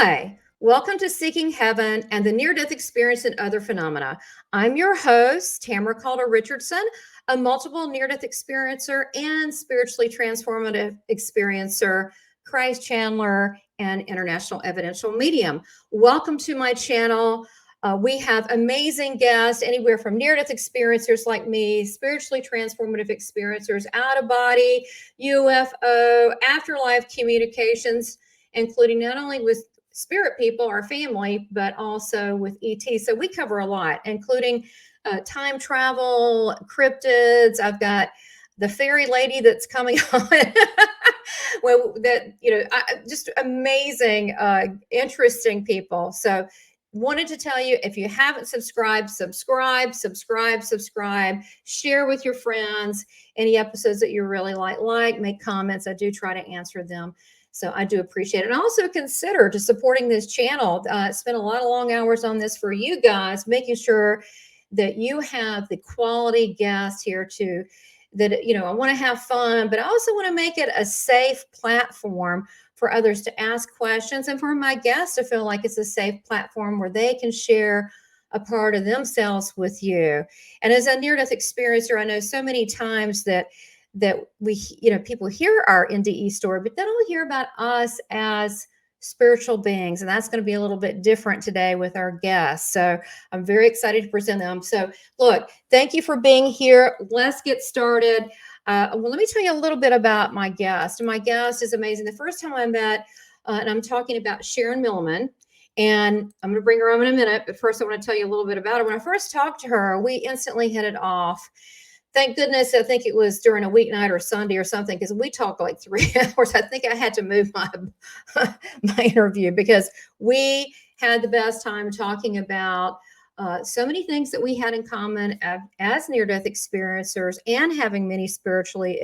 Hi, welcome to Seeking Heaven and the Near-Death Experience and Other Phenomena. I'm your host, Tamara Calder Richardson, a multiple near-death experiencer and spiritually transformative experiencer, Christ channeler, and international evidential medium. Welcome to my channel. We have amazing guests, anywhere from near-death experiencers like me, spiritually transformative experiencers, out-of-body, UFO, afterlife communications, including not only with spirit people, our family, but also with ET. So we cover a lot, including time travel, cryptids. I've got the fairy lady that's coming on. Well, just amazing, interesting people. So wanted to tell you, if you haven't subscribed, subscribe, share with your friends any episodes that you really like, make comments. I do try to answer them. So I do appreciate it. And also consider to supporting this channel. Spend a lot of long hours on this for you guys, making sure that you have the quality guests here too. That, I want to have fun, but I also want to make it a safe platform for others to ask questions and for my guests to feel like it's a safe platform where they can share a part of themselves with you. And as a near-death experiencer, I know so many times that we, people hear our NDE story, but they don't hear about us as spiritual beings. And that's going to be a little bit different today with our guests. So I'm very excited to present them. So look, thank you for being here. Let's get started. Well, let me tell you a little bit about my guest. My guest is amazing. The first time I met, and I'm talking about Sharon Milliman, and I'm going to bring her on in a minute. But first, I want to tell you a little bit about her. When I first talked to her, we instantly hit it off. Thank goodness, I think it was during a weeknight or Sunday or something, because we talked like 3 hours. I think I had to move my interview because we had the best time talking about so many things that we had in common as near-death experiencers and having many spiritually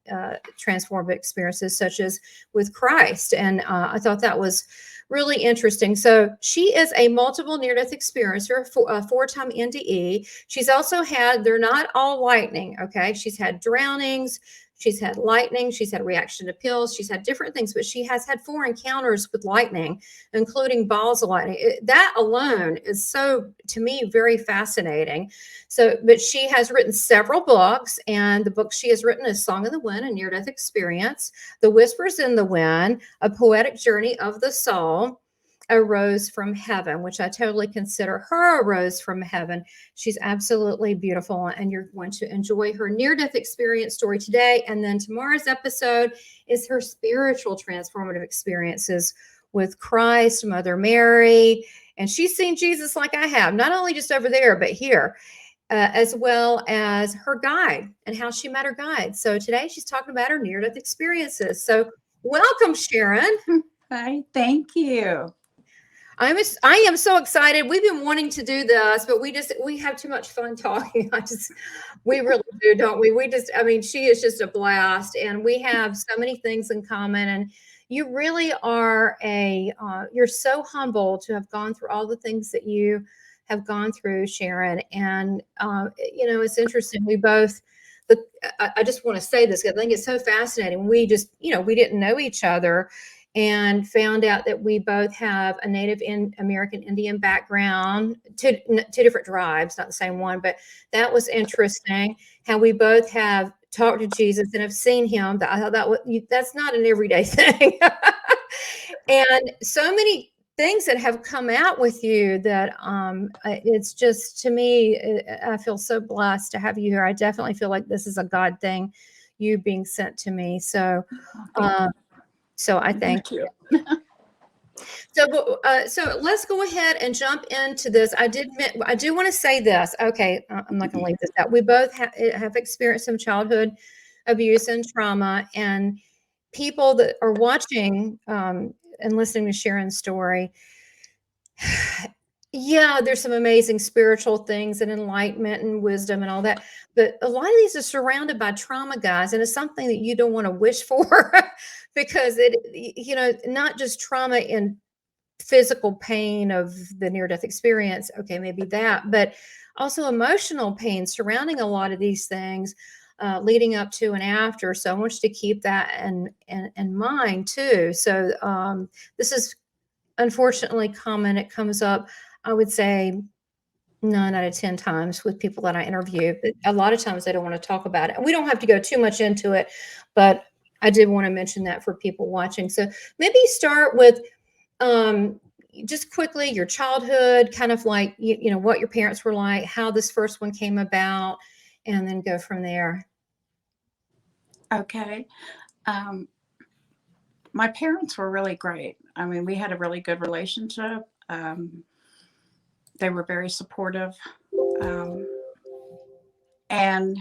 transformative experiences, such as with Christ. And I thought that was really interesting. So she is a multiple near-death experiencer, a 4-time NDE. She's also had, they're not all lightning, okay? She's had drownings, she's had lightning, she's had reaction to pills, she's had different things, but she has had 4 encounters with lightning, including balls of lightning. That alone is so, to me, very fascinating. So, but she has written several books, and the book she has written is Song of the Wind, a near-death experience, The Whispers in the Wind, A Poetic Journey of the Soul, A Rose from Heaven, which I totally consider her a rose from heaven. She's absolutely beautiful, and you're going to enjoy her near-death experience story today. And then tomorrow's episode is her spiritual transformative experiences with Christ, Mother Mary, and she's seen Jesus like I have, not only just over there, but here. As well as her guide and how she met her guide. So today she's talking about her near-death experiences. So welcome, Sharon. Hi, thank you. I am so excited. We've been wanting to do this, but we have too much fun talking. We really do, don't we? She is just a blast, and we have so many things in common. And you really are you're so humble to have gone through all the things that you have gone through, Sharon. And, it's interesting. I just want to say this, because I think it's so fascinating. We didn't know each other and found out that we both have a Native American Indian background, two different tribes, not the same one, but that was interesting. How we both have talked to Jesus and have seen him. I thought that's not an everyday thing. And so many things that have come out with you that it's just, to me, I feel so blessed to have you here. I definitely feel like this is a God thing, you being sent to me. So I thank you. So let's go ahead and jump into this. I do want to say this. Okay, I'm not going to leave this out. We both have experienced some childhood abuse and trauma, and people that are watching and listening to Sharon's story, yeah, there's some amazing spiritual things and enlightenment and wisdom and all that. But a lot of these are surrounded by trauma, guys. And it's something that you don't want to wish for because not just trauma in physical pain of the near-death experience. Okay, maybe that, but also emotional pain surrounding a lot of these things leading up to and after. So I want you to keep that in mind too. So this is unfortunately common. It comes up, I would say, 9 out of 10 times with people that I interview. But a lot of times they don't want to talk about it. And we don't have to go too much into it, but I did want to mention that for people watching. So maybe start with um, just quickly your childhood, kind of like, you know, what your parents were like, how this first one came about, and then go from there. Okay. Um, my parents were really great. I mean, we had a really good relationship. They were very supportive. Um, and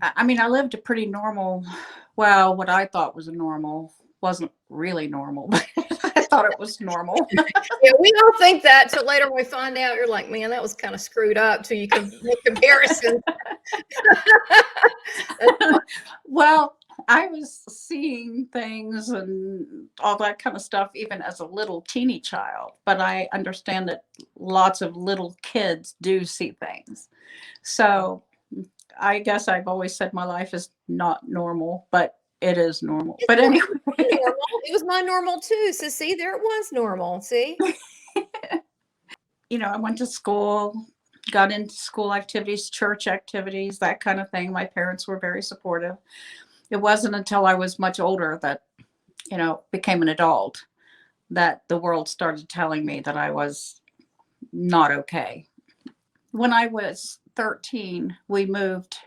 I mean, I lived a pretty normal, well, what I thought was a normal wasn't really normal, but I thought it was normal. Yeah, we all think that till later we find out you're like, man, that was kind of screwed up till you can make comparisons. Well, I was seeing things and all that kind of stuff even as a little teeny child, but I understand that lots of little kids do see things. So I guess I've always said my life is not normal, but it is normal. It's But not anyway, normal. It was my normal too. So see, there it was normal. See? you know, I went to school, got into school activities, church activities, that kind of thing. My parents were very supportive. It wasn't until I was much older that, you know, became an adult that the world started telling me that I was not okay. When I was 13, we moved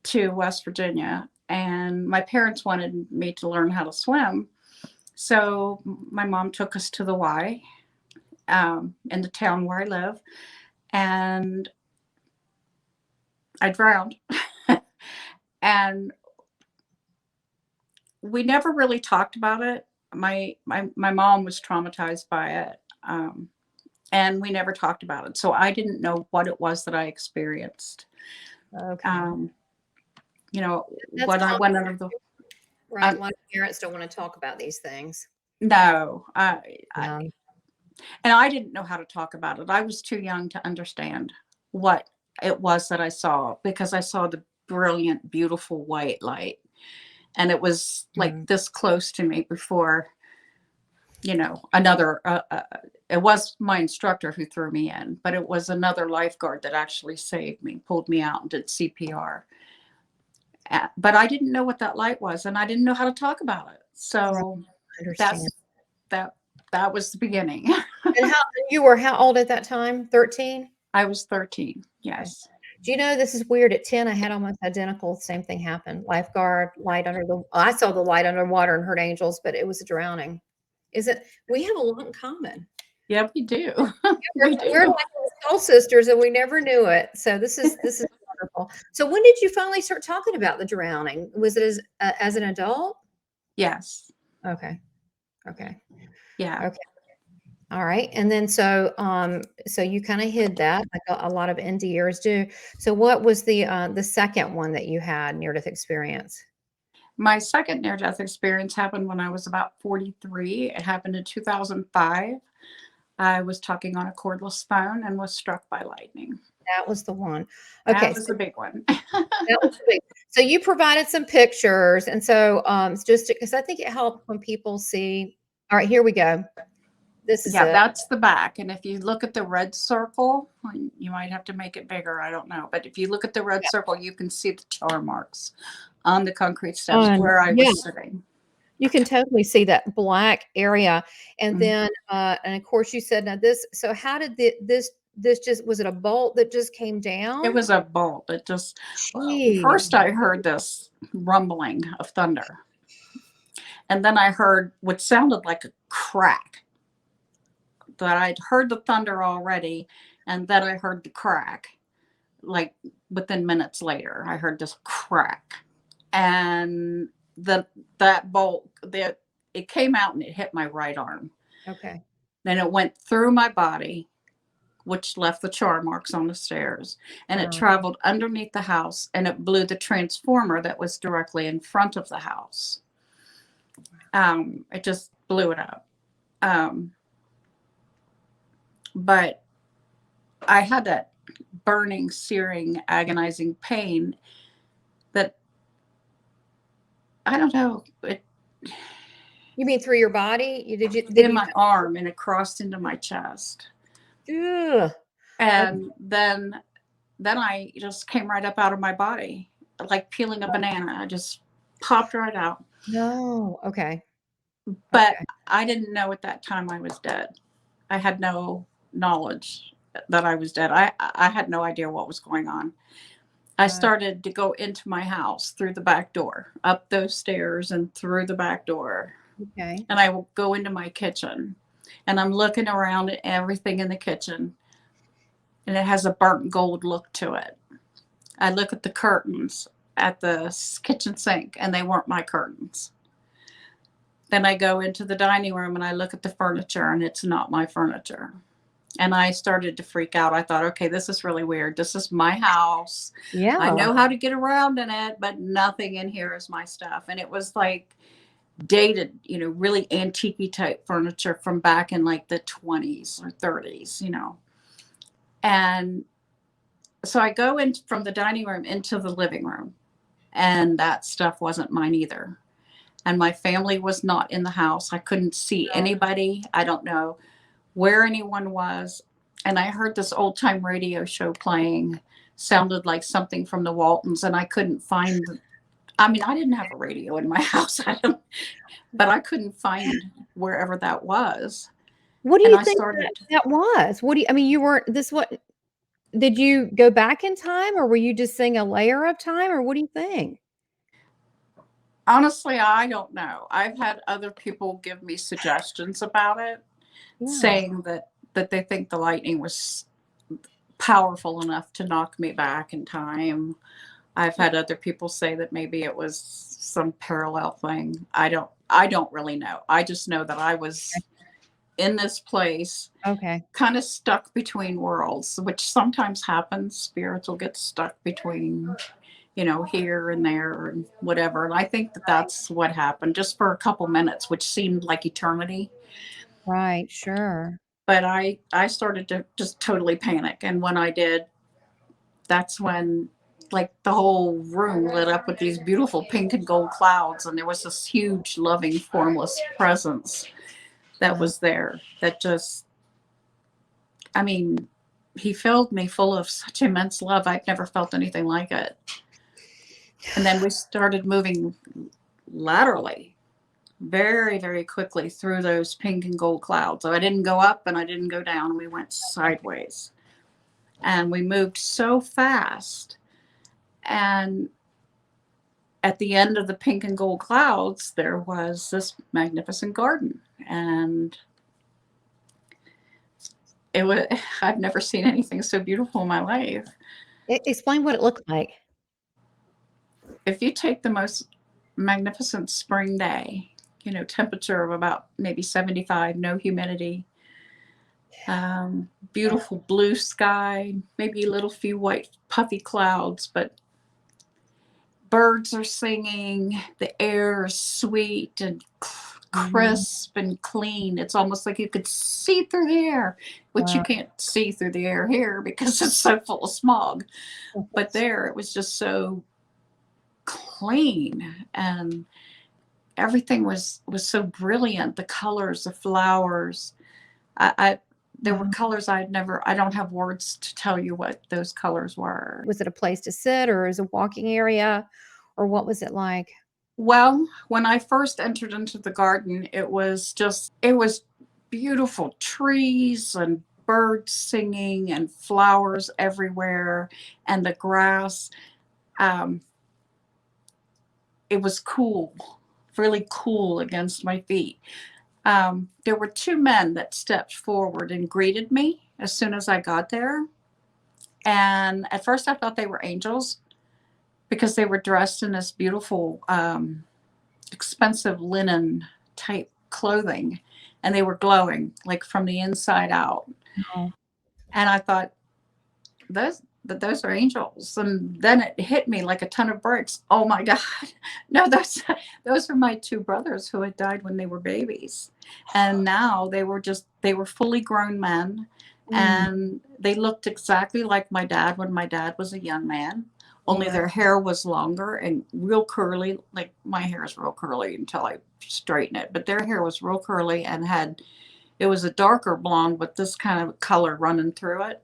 to West Virginia, and my parents wanted me to learn how to swim. So my mom took us to the Y in the town where I live, and I drowned. And we never really talked about it. My mom was traumatized by it, and we never talked about it. So I didn't know what it was that I experienced. Okay. You know, That's when I common, went under the right? A lot of parents don't want to talk about these things. no, Um, and I didn't know how to talk about it. I was too young to understand what it was that I saw, because I saw the brilliant, beautiful white light, and it was like mm, this close to me before, you know, another. It was my instructor who threw me in, but it was another lifeguard that actually saved me, pulled me out, and did CPR. But I didn't know what that light was, and I didn't know how to talk about it. right, So I understand. that's that. That was the beginning. And you were how old at that time? 13? I was 13. Okay. Yes. Do you know this is weird? At 10, I had almost identical, same thing happen. Lifeguard, light under the I saw the light underwater and heard angels, but it was a drowning. Is it we have a lot in common. Yeah, we do. We're We we're do. like soul sisters and we never knew it. So this is wonderful. So when did you finally start talking about the drowning? Was it as an adult? Yes. Okay. Okay. Yeah. Okay. All right. And then so you kind of hid that like a lot of NDErs do. So what was the second one that you had near death experience? My second near death experience happened when I was about 43. It happened in 2005. I was talking on a cordless phone and was struck by lightning. That was the one. That Okay. was So the big one. that was the big. So you provided some pictures, and so just because I think it helped when people see. All right, here we go. This is Yeah, it. that's the back. And if you look at the red circle, you might have to make it bigger. I don't know. But if you look at the red circle, you can see the char marks on the concrete steps where I Yeah. was sitting. You can totally see that black area, and Mhm. then, and of course you said now this so how did this just was it a bolt that just came It down? was a bolt. It just, Gee. first I heard this rumbling of thunder. And then I heard what sounded like a crack. That I'd heard the thunder already. And then I heard the crack. Like within minutes later, I heard this crack. And that bolt, it came out and it hit my right arm. Okay. Then it went through my body, which left the char marks on the stairs. And it Wow. traveled underneath the house, and it blew the transformer that was directly in front of the house. It just blew it up. Um, but I had that burning, searing, agonizing pain that I don't know. You mean through your body? in my arm, and it crossed into my chest. Ugh. And then I just came right up out of my body, like peeling a banana. I just popped right out. No. Okay. But Okay. I didn't know at that time I was dead. I had no knowledge that I was dead. I had no idea what was going on. I Right. started to go into my house through the back door, up those stairs and through the back door. Okay. And I will go into my kitchen, and I'm looking around at everything in the kitchen, and it has a burnt gold look to it. I look at the curtains at the kitchen sink, and they weren't my curtains. Then I go into the dining room and I look at the furniture, and it's not my furniture. And I started to freak out. I thought, okay, this is really weird. This is my house. Yeah. I know how to get around in it, but nothing in here is my stuff. And it was like dated, really antique type furniture from back in like the 20s or 30s, And so I go in from the dining room into the living room, and that stuff wasn't mine either. And my family was not in the house. I couldn't see anybody. I don't know where anyone was. And I heard this old time radio show playing, sounded like something from the Waltons, and I couldn't find. I mean, I didn't have a radio in my house, but I couldn't find wherever that was. What do And you I think started. that was? I mean, you weren't this what did you go back in time, or were you just seeing a layer of time, or what do you think? Honestly, I don't know. I've had other people give me suggestions about it, Yeah. saying that they think the lightning was powerful enough to knock me back in time. I've had other people say that maybe it was some parallel thing. I don't really know. I just know that I was in this place, Okay. kind of stuck between worlds, which sometimes happens. Spirits will get stuck between, here and there and whatever. And I think that that's what happened, just for a couple minutes, which seemed like eternity. Right, sure. But I started to just totally panic. And when I did, that's when like the whole room lit up with these beautiful pink and gold clouds. And there was this huge, loving, formless presence that was there that just, I mean, he filled me full of such immense love. I've never felt anything like it. And then we started moving laterally very, very quickly through those pink and gold clouds. So I didn't go up and I didn't go down. We went sideways. And we moved so fast. And at the end of the pink and gold clouds, there was this magnificent garden. And I've never seen anything so beautiful in my life. Explain what it looked like. If you take the most magnificent spring day, temperature of about maybe 75, no humidity, beautiful blue sky, maybe a little few white puffy clouds, but birds are singing, the air is sweet and crisp and clean. It's almost like you could see through the air, which you can't see through the air here because it's so full of smog. But there, it was just so clean, and everything was so brilliant. The colors, the flowers. There were colors I don't have words to tell you what those colors were. Was it a place to sit, or is a walking area, or what was it like? Well, when I first entered into the garden, it was beautiful trees and birds singing and flowers everywhere, and the grass. It was cool, really cool against my feet. There were two men that stepped forward and greeted me as soon as I got there. And at first I thought they were angels because they were dressed in this beautiful, expensive linen type clothing, and they were glowing like from the inside out. Oh. And I thought, those are angels. And then it hit me like a ton of bricks. Oh my God. No, those are my two brothers who had died when they were babies. And now they were fully grown men. And they looked exactly like my dad when my dad was a young man. only Yeah. their hair was longer and real curly. Like my hair is real curly until I straighten it, but their hair was real curly and it was a darker blonde with this kind of color running through it.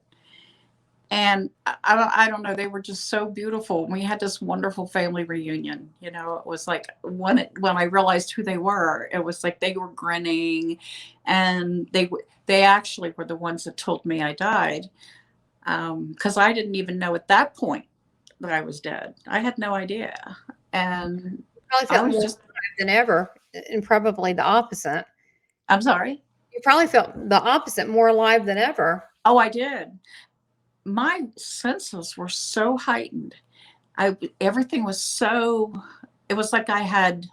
And I don't know, they were just so beautiful. We had this wonderful family reunion. You know, it was like when I realized who they were, it was like they were grinning, and they actually were the ones that told me I died, because I didn't even know at that point that I was dead. I had no idea, and Probably I felt was more just. alive than ever, and probably the opposite. I'm sorry. You probably felt the opposite, more alive than ever. Oh, I did. My senses were so heightened. Everything was so. It was like I had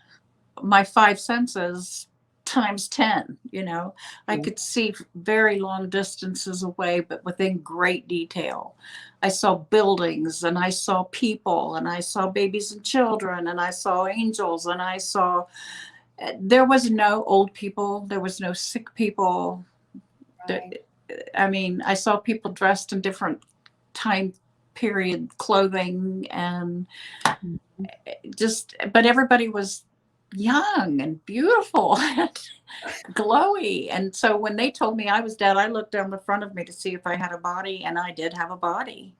my five senses times 10. You know, I could see very long distances away, but within great detail. I saw buildings, and I saw people, and I saw babies and children, and I saw angels, and I saw. There was no old people. There was no sick people. Right. I mean, I saw people dressed in different time period clothing, and but everybody was young and beautiful and glowy. And so when they told me I was dead, I looked down the front of me to see if I had a body, and I did have a body.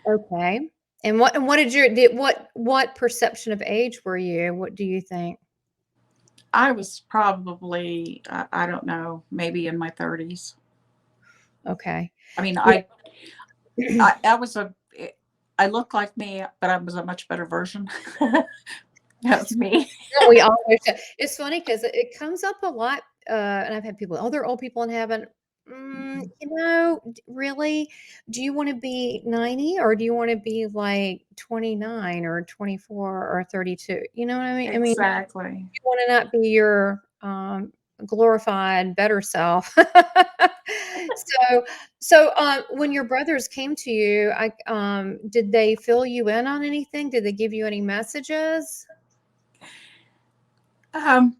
Okay. And what did what perception of age were you? What do you think? I was probably, I don't know, maybe in my 30s. Okay. I mean, Yeah. I was I look like me, but I was a much better version of me. We all do. It's funny because it comes up a lot, and I've had people, "Oh, there are old people in heaven." Really, do you want to be 90, or do you want to be like 29 or 24 or 32? You know what I mean? I mean, Exactly. you want to not be your glorified better self. So, when your brothers came to you, did they fill you in on anything? Did they give you any messages? Um,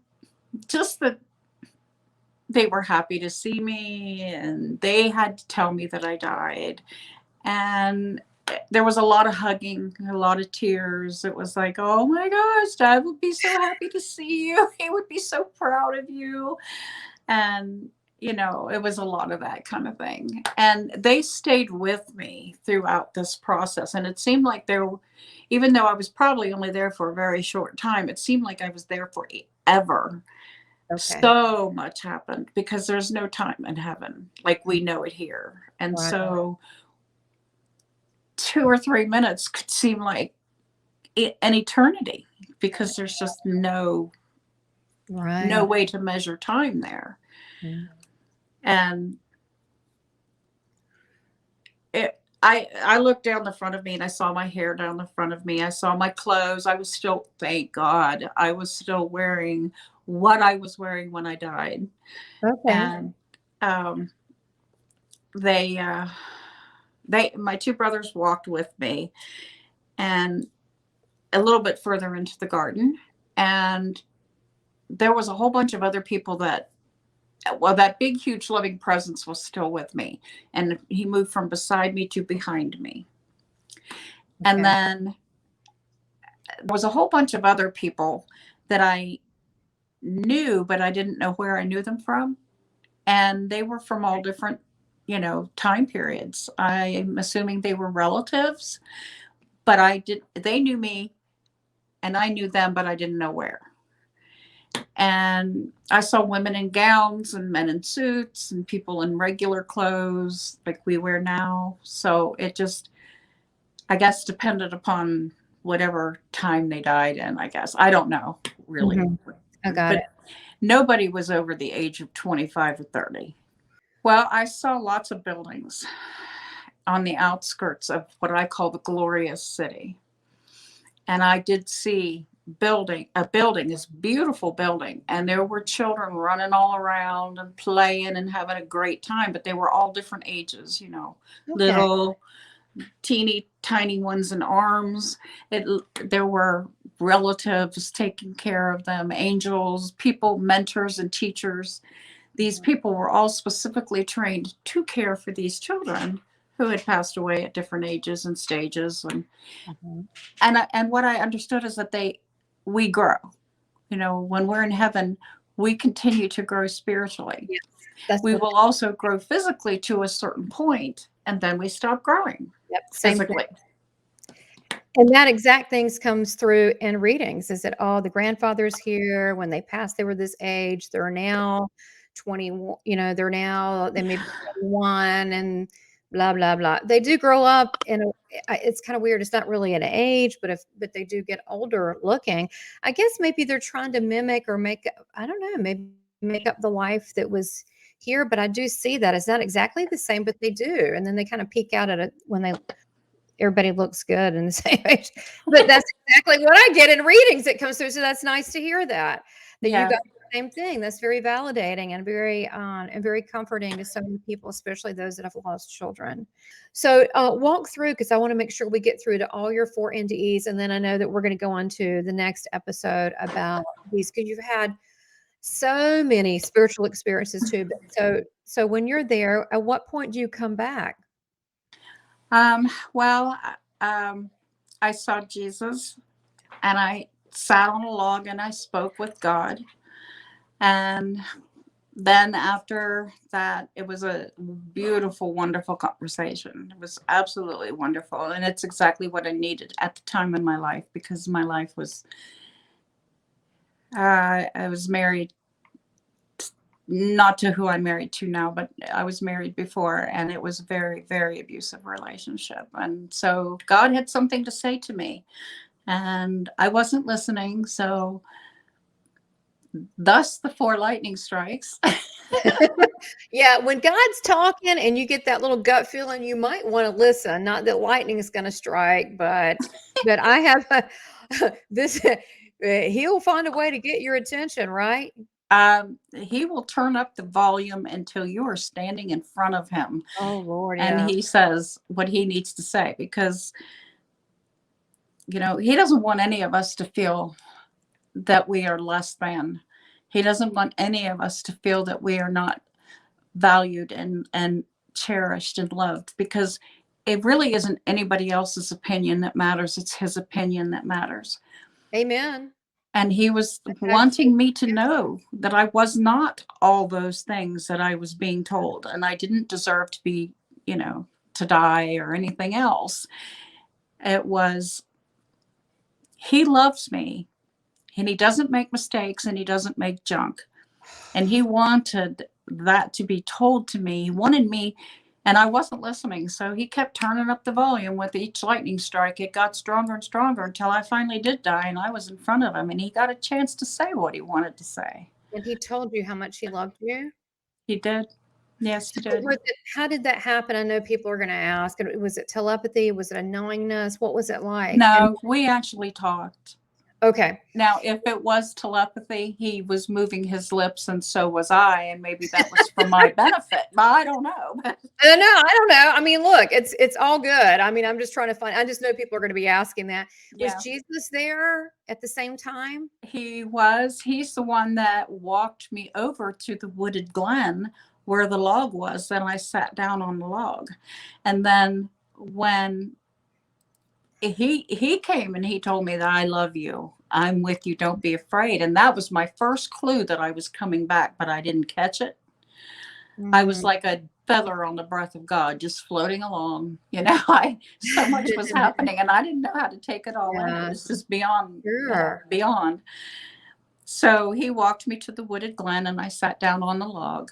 just that they were happy to see me, and they had to tell me that I died. And there was a lot of hugging, a lot of tears. It was like, oh my gosh, Dad would be so happy to see you. He would be so proud of you. And, you know, it was a lot of that kind of thing. And they stayed with me throughout this process. And it seemed like even though I was probably only there for a very short time, it seemed like I was there forever. Okay. So much happened because there's no time in heaven like we know it here. And Right. so 2 or 3 minutes could seem like an eternity, because there's just no Right. way to measure time there. Mm. And I looked down the front of me, and I saw my hair down the front of me. I saw my clothes. I was still, thank God, I was still wearing what I was wearing when I died. Okay. And um, my two brothers walked with me, and a little bit further into the garden, and there was a whole bunch of other people that big huge loving presence was still with me, and he moved from beside me to behind me. And Okay. then there was a whole bunch of other people that I knew, but I didn't know where I knew them from, and they were from all different, time periods. I'm assuming they were relatives, but they knew me, and I knew them, but I didn't know where. And I saw women in gowns, and men in suits, and people in regular clothes like we wear now. So it just, I guess, depended upon whatever time they died in, I guess. I don't know really. Mhm. I got it. But nobody was over the age of 25 or 30. Well, I saw lots of buildings on the outskirts of what I call the glorious city. And I did see a building, this beautiful building, and there were children running all around and playing and having a great time, but they were all different ages, Okay. little teeny tiny ones in arms. There were relatives taking care of them, angels, people, mentors and teachers. These people were all specifically trained to care for these children who had passed away at different ages and stages, Mhm. and what I understood is that we grow. You know, when we're in heaven, we continue to grow spiritually. Yes, that's We what. will also grow physically to a certain point, and then we stop growing Yep, same thing. physically. And that exact things comes through in readings is that, oh, the grandfather's here. When they passed, they were this age. They're now 21, they're now, they may be 21 and blah, blah, blah. They do grow up it's kind of weird. It's not really an age, but they do get older looking. I guess maybe they're trying to mimic or I don't know, maybe make up the life that was here. But I do see that it's not exactly the same, but they do. And then they kind of peak out at it when everybody looks good in the same age. But that's exactly what I get in readings that comes through. So that's nice to hear that you Yeah. got the same thing. That's very validating and very comforting to so many people, especially those that have lost children. So walk through, because I want to make sure we get through to all your 4 NDEs, and then I know that we're going to go on to the next episode about these, because you've had so many spiritual experiences too. But so when you're there, at what point do you come back? Well, I saw Jesus, and I sat on a log and I spoke with God. And then after that, it was a beautiful, wonderful conversation. It was absolutely wonderful. And it's exactly what I needed at the time in my life, because my life was, I was married, not to who I'm married to now, but I was married before, and it was a very, very abusive relationship. And so God had something to say to me, and I wasn't listening. So thus the 4 lightning strikes. Yeah, when God's talking and you get that little gut feeling, you might want to listen. Not that lightning is going to strike, but I have this. He'll find a way to get your attention, right? He will turn up the volume until you are standing in front of him Oh Lord, and yeah. he says what he needs to say, because, he doesn't want any of us to feel that we are less than. He doesn't want any of us to feel that we are not valued and cherished and loved, because it really isn't anybody else's opinion that matters. It's his opinion that matters. Amen. And he was That's wanting me to absolutely. know that I was not all those things that I was being told. And I didn't deserve to be, to die or anything else. It was, he loves me, and he doesn't make mistakes, and he doesn't make junk. And he wanted that to be told to me. He wanted me, and I wasn't listening. So he kept turning up the volume with each lightning strike. It got stronger and stronger until I finally did die, and I was in front of him, and he got a chance to say what he wanted to say. And he told you how much he loved you. He did. Yes, he did. How did that happen? I know people are going to ask. Was it telepathy? Was it a knowingness? What was it like? And No, we actually talked. okay. Now, if it was telepathy, he was moving his lips and so was I, and maybe that was for my benefit. But I don't know. I don't know. I mean, look, it's all good. I mean, I'm just trying to find. I just know people are going to be asking that. Was Yeah, Jesus there at the same time? he was. He's the one that walked me over to the wooded glen where the log was. Then I sat down on the log, and then when he came and he told me that I love you. I'm with you. Don't be afraid. And that was my first clue that I was coming back, but I didn't catch it. I was Mhm. like a feather on the breath of God, just floating along. So much was happening, and I didn't know how to take it all in. It Yeah, was just beyond, sure. beyond. So he walked me to the wooded glen, and I sat down on the log.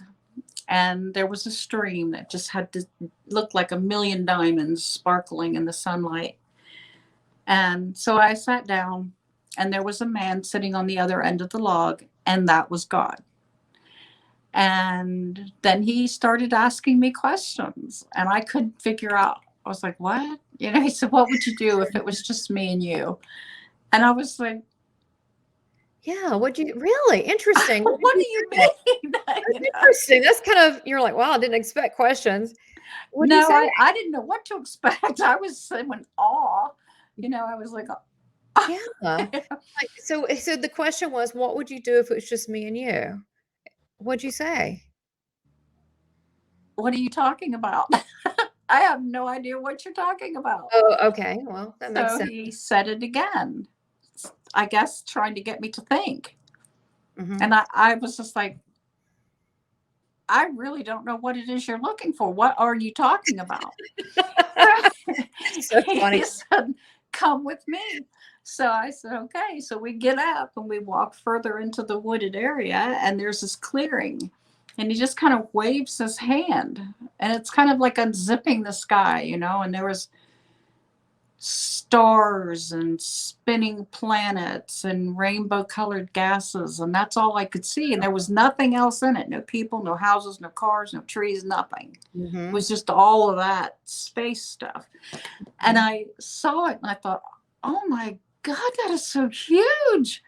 And there was a stream that just had to look like a million diamonds sparkling in the sunlight. And so I sat down, and there was a man sitting on the other end of the log, and that was God. And then he started asking me questions, and I couldn't figure out. I was like, what? He said, what would you do if it was just me and you? And I was like, Yeah. What you really interesting? What did what you do you say? mean? That's interesting. That's kind of, you're like, wow, I didn't expect questions. What did you No, say? I didn't know what to expect. I was in awe. I was like, Yeah. Like, so the question was, what would you do if it was just me and you? What'd you say? what are you talking about? I have no idea what you're talking about. Oh, okay. Well, that makes So sense. he said it again, I guess trying to get me to think. Mhm. And I was just like, I really don't know what it is you're looking for. What are you talking about? So funny. He said, come with me. So I said, okay. So we get up and we walk further into the wooded area, and there's this clearing. And he just kind of waves his hand, and it's kind of like unzipping the sky, and there was stars and spinning planets and rainbow colored gases, and that's all I could see, and there was nothing else in it. No people, no houses, no cars, no trees, nothing. It Mhm. was just all of that space stuff. And Mhm. I saw it and I thought, oh my God, that is so huge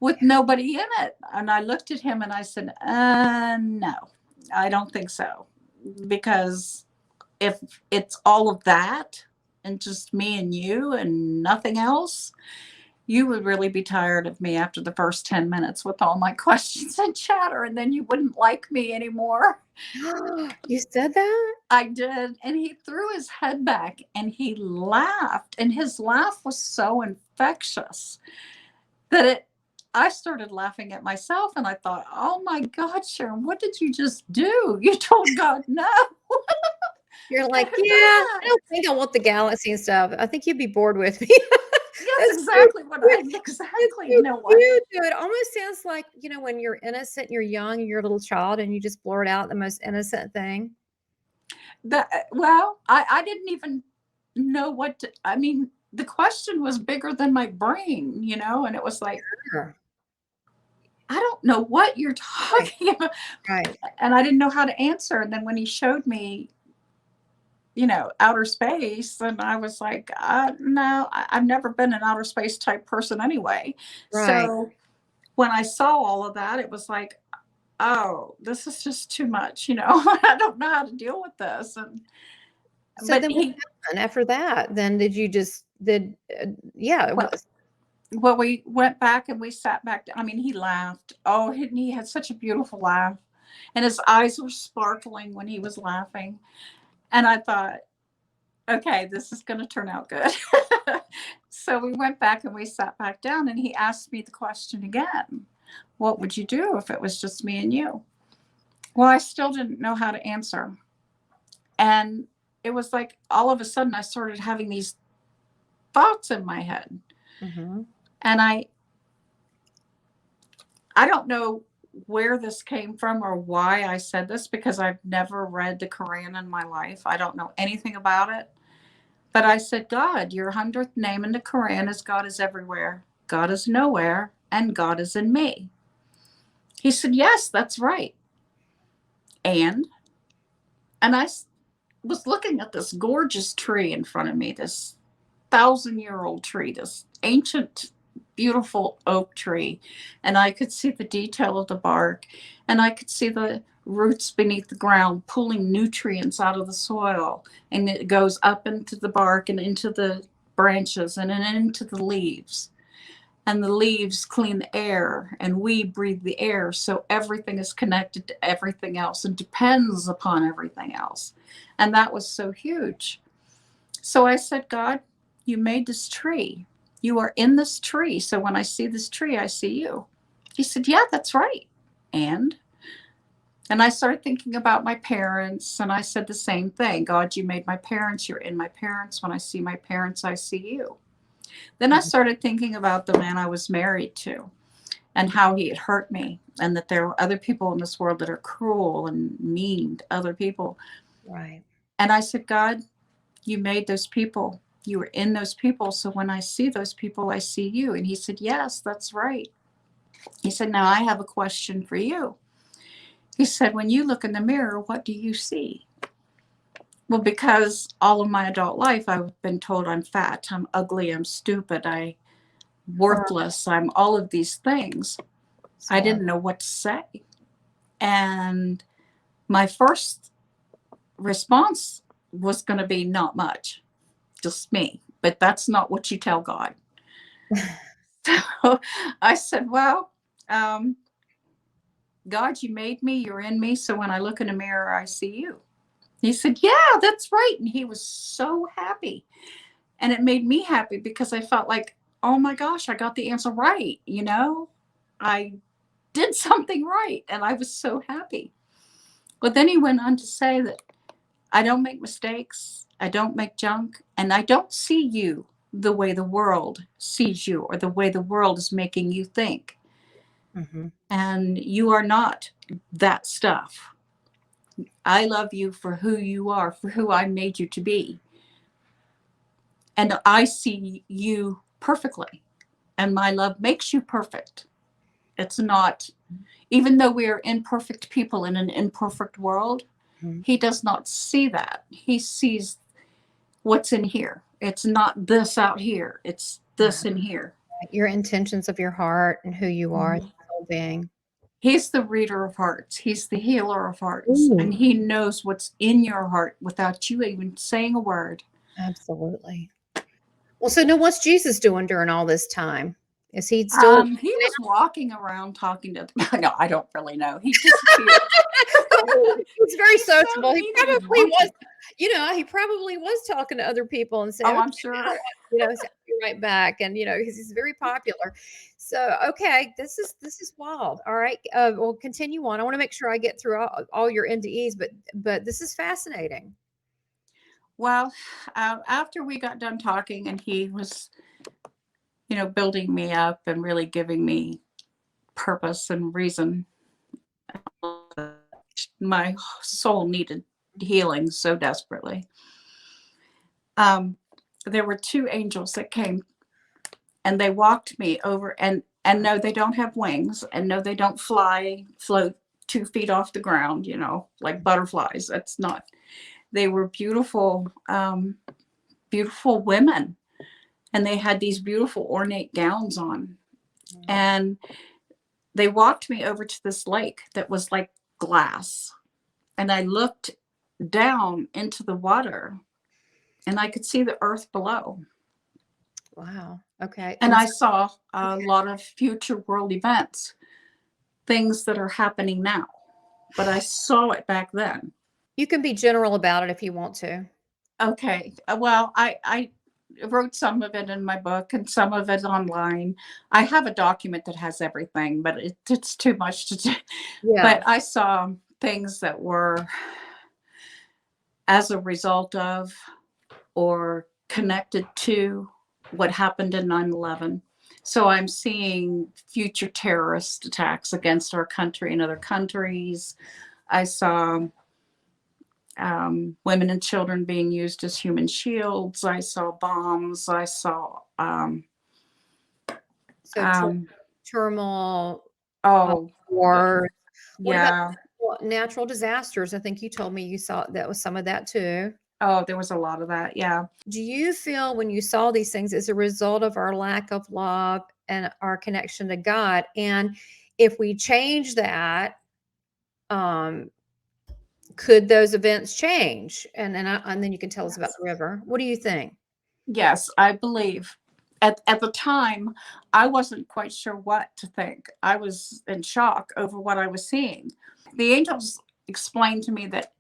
with Yeah. nobody in it. And I looked at him and I said, no, I don't think so. Because if it's all of that and just me and you and nothing else, you would really be tired of me after the first 10 minutes with all my questions and chatter, and then you wouldn't like me anymore. You said that? I did. And he threw his head back and he laughed. And his laugh was so infectious that I started laughing at myself. And I thought, oh my God, Sharon, what did you just do? You told God no. You're Who like, does "Yeah, I that? don't think I want the galaxy and stuff. I think you'd be bored with me." Yes, That's so exactly what cute. It's exactly. so You know what? cute, dude. It almost sounds like, when you're innocent, you're young, and you're a little child, and you just blurt out the most innocent thing. Well, I didn't even know I mean, the question was bigger than my brain, and it was like, Sure. I don't know what you're Right, talking about. right. And I didn't know how to answer. And then when he showed me, outer space, and I was like, no, I've never been an outer space type person anyway. Right. So when I saw all of that, it was like, oh, this is just too much. I don't know how to deal with this. So But then what happened after that? Then did you just did yeah, it well, was well, we went back and we sat back. I mean, he laughed. Oh, he had such a beautiful laugh, and his eyes were sparkling when he was laughing. And I thought, okay, this is going to turn out good. So we went back and we sat back down, and he asked me the question again. What would you do if it was just me and you? Well, I still didn't know how to answer. And it was like all of a sudden I started having these thoughts in my head. Mhm. And I don't know where this came from or why I said this, because I've never read the Quran in my life. I don't know anything about it. But I said, God, your 100th name in the Quran is God is everywhere, God is nowhere, and God is in me. He said, yes, that's right. And I was looking at this gorgeous tree in front of me, this 1,000-year-old tree, this ancient, beautiful oak tree. And I could see the detail of the bark, and I could see the roots beneath the ground pulling nutrients out of the soil. And it goes up into the bark and into the branches and then into the leaves. And the leaves clean the air, and we breathe the air. So everything is connected to everything else and depends upon everything else. And that was so huge. So I said, God, you made this tree. You are in this tree. So when I see this tree, I see you. He said, yeah, that's right. And I started thinking about my parents, and I said the same thing. God, you made my parents. You're in my parents. When I see my parents, I see you. Then I Mhm. started thinking about the man I was married to and how he had hurt me, and that there are other people in this world that are cruel and mean to other people. Right. And I said, God, you made those people. You were in those people. So when I see those people, I see you. And he said, yes, that's right. He said, now I have a question for you. He said, when you look in the mirror, what do you see? Well, because all of my adult life, I've been told I'm fat, I'm ugly, I'm stupid, I'm worthless, I'm all of these things. I Sure. didn't know what to say. And my first response was going to be not much, just me. But that's not what you tell God. So I said, well, God, you made me, you're in me. So when I look in a mirror, I see you. He said, yeah, that's right. And he was so happy. And it made me happy because I felt like, oh my gosh, I got the answer right. I did something right. And I was so happy. But then he went on to say that I don't make mistakes, I don't make junk, and I don't see you the way the world sees you or the way the world is making you think. Hmm. And you are not that stuff. I love you for who you are, for who I made you to be. And I see you perfectly. And my love makes you perfect. It's not, even though we are imperfect people in an imperfect world, Hmm. he does not see that. He sees what's in here. It's not this out here, it's this in here. Your intentions of your heart and who you are as Mhm. a whole being. He's the reader of hearts, he's the healer of hearts, Ooh, and he knows what's in your heart without you even saying a word. absolutely. Well, so now what's Jesus doing during all this time? Is he still He was walking around talking to no, I don't really know. He disappeared. he's very He's so sociable. He neat and probably was, grumpy. he probably was talking to other people and saying, Oh, "Okay, I'm sure. say, I'll be right back." And because he's very popular. So, okay, this is wild. All right, we'll continue on. I want to make sure I get through all your NDEs, but this is fascinating. Well, after we got done talking and he was, building me up and really giving me purpose and reason, my soul needed healing so desperately. Um, there were two angels that came and they walked me over and no, they don't have wings, and no, they don't float 2 feet off the ground, like butterflies. That's not. They were beautiful, beautiful women, and they had these beautiful ornate gowns on, and they walked me over to this lake that was like glass, and I looked down into the water, and I could see the earth below. Wow. Okay. And And I so, saw a lot of future world events, things that are happening now, but I saw it back then. you can be general about it if you want to. Okay. Well, I wrote some of it in my book and some of it online. I have a document that has everything, but it's too much to do. Yeah. But I saw things that were as a result of or connected to what happened in 9/11. So I'm seeing future terrorist attacks against our country and other countries. I saw women and children being used as human shields. I saw bombs. I saw, So um, turmoil, oh, war. What about yeah. natural disasters? I think you told me you saw that was some of that too. Oh, there was a lot of that. Yeah. Do you feel when you saw these things as a result of our lack of love and our connection to God? And if we change that, um, could those events change? And then you can tell us about Yes. the river. What do you think? Yes, I believe. At the time, I wasn't quite sure what to think. I was in shock over what I was seeing. The angels explained to me that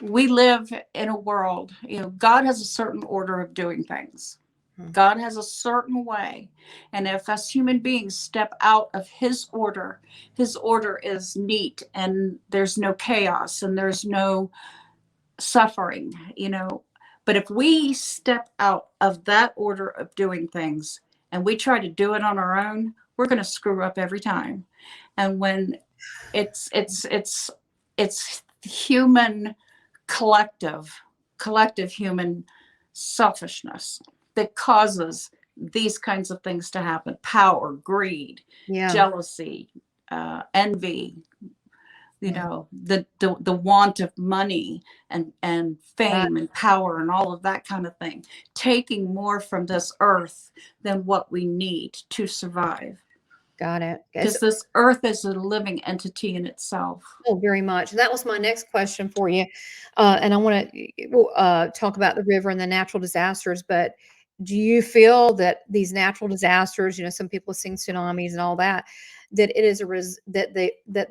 we live in a world, God has a certain order of doing things. Hmm. God has a certain way. And if us human beings step out of his order is neat and there's no chaos and there's no suffering. But if we step out of that order of doing things and we try to do it on our own, we're going to screw up every time. And when it's human collective collective human selfishness that causes these kinds of things to happen: power, greed, Yeah. jealousy, envy, Yeah. the want of money and Got, fame and power and all of that kind of thing, taking more from this earth than what we need to survive, got it. because this earth is a living entity in itself. Oh, very much. That was my next question for you. And I want to talk about the river and the natural disasters. But do you feel that these natural disasters, some people sing tsunamis and all that, that it is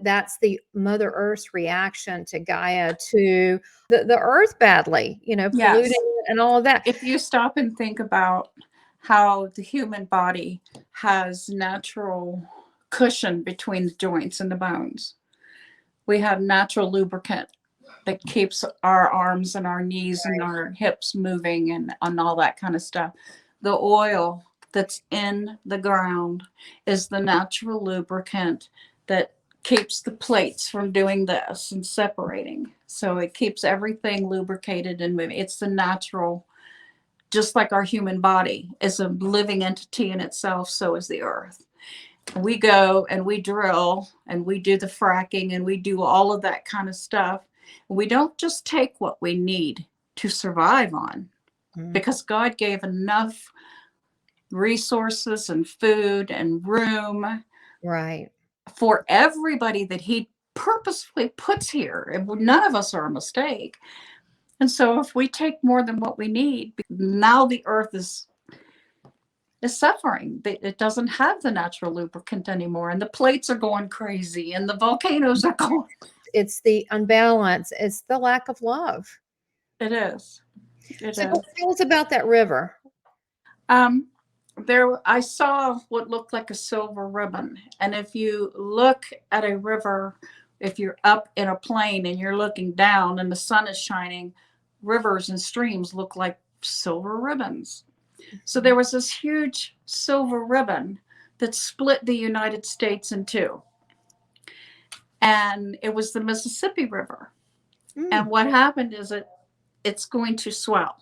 that's the Mother Earth's reaction to Gaia, to the Earth badly, Yes. polluting and all of that. If you stop and think about how the human body has natural cushion between the joints and the bones, we have natural lubricant that keeps our arms and our knees and our hips moving and all that kind of stuff. The oil that's in the ground is the natural lubricant that keeps the plates from doing this and separating. So it keeps everything lubricated and moving. It's the natural, just like our human body is a living entity in itself, so is the earth. We go and we drill and we do the fracking and we do all of that kind of stuff. We don't just take what we need to survive on, because God gave enough resources and food and room Right. for everybody that he purposefully puts here. None of us are a mistake. And so if we take more than what we need, now the earth is suffering. It doesn't have the natural lubricant anymore, and the plates are going crazy and the volcanoes are going. It's the unbalance. It's the lack of love. It is. So tell us about that river. I saw what looked like a silver ribbon. And if you look at a river, if you're up in a plane and you're looking down and the sun is shining, rivers and streams look like silver ribbons. So there was this huge silver ribbon that split the United States in two. And it was the Mississippi River. And what happened is it's going to swell.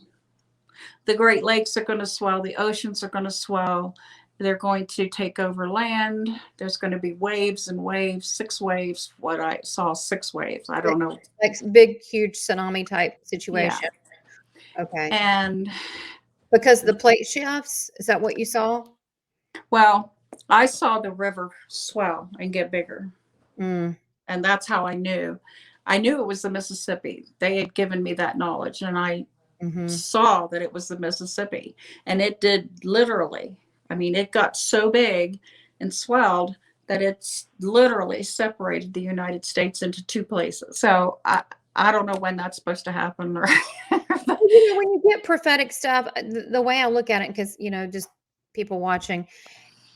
The Great Lakes are going to swell. The oceans are going to swell. They're going to take over land. There's going to be waves and waves, 6 waves. What I saw, 6 waves. I don't know. Like big, huge tsunami type situation. Yeah. Okay. And because the plate shifts, is that what you saw? Well, I saw the river swell and get bigger. And that's how I knew. I knew it was the Mississippi. They had given me that knowledge, and I saw that it was the Mississippi. And it did literally. I mean, it got so big and swelled that it's literally separated the United States into 2 places. So I don't know when that's supposed to happen. Or when you get prophetic stuff, the way I look at it, because, just people watching,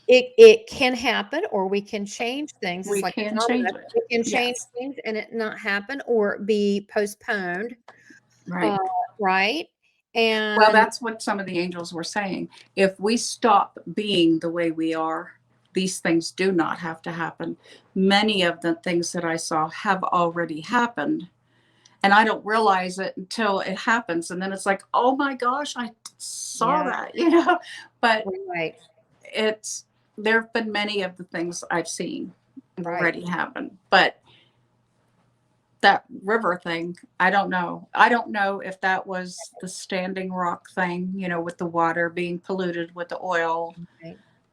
it can happen, or we can change things. We can change it. We can change things and it not happen or be postponed. Right. Right. And well, that's what some of the angels were saying. If we stop being the way we are, these things do not have to happen. Many of the things that I saw have already happened. And I don't realize it until it happens. And then it's like, oh my gosh, I saw that, But there have been many of the things I've seen already happen. But that river thing, I don't know. I don't know if that was the Standing Rock thing, with the water being polluted with the oil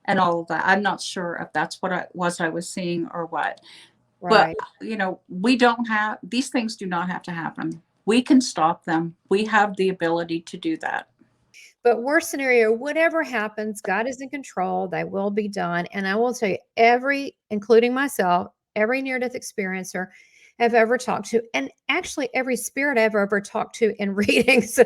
and all of that. I'm not sure if that's what I was seeing or what. But, we don't have, these things do not have to happen. We can stop them. We have the ability to do that. But worst scenario, whatever happens, God is in control. They will be done. And I will tell you, including myself, every near-death experiencer I've ever talked to, and actually every spirit I've ever talked to in readings,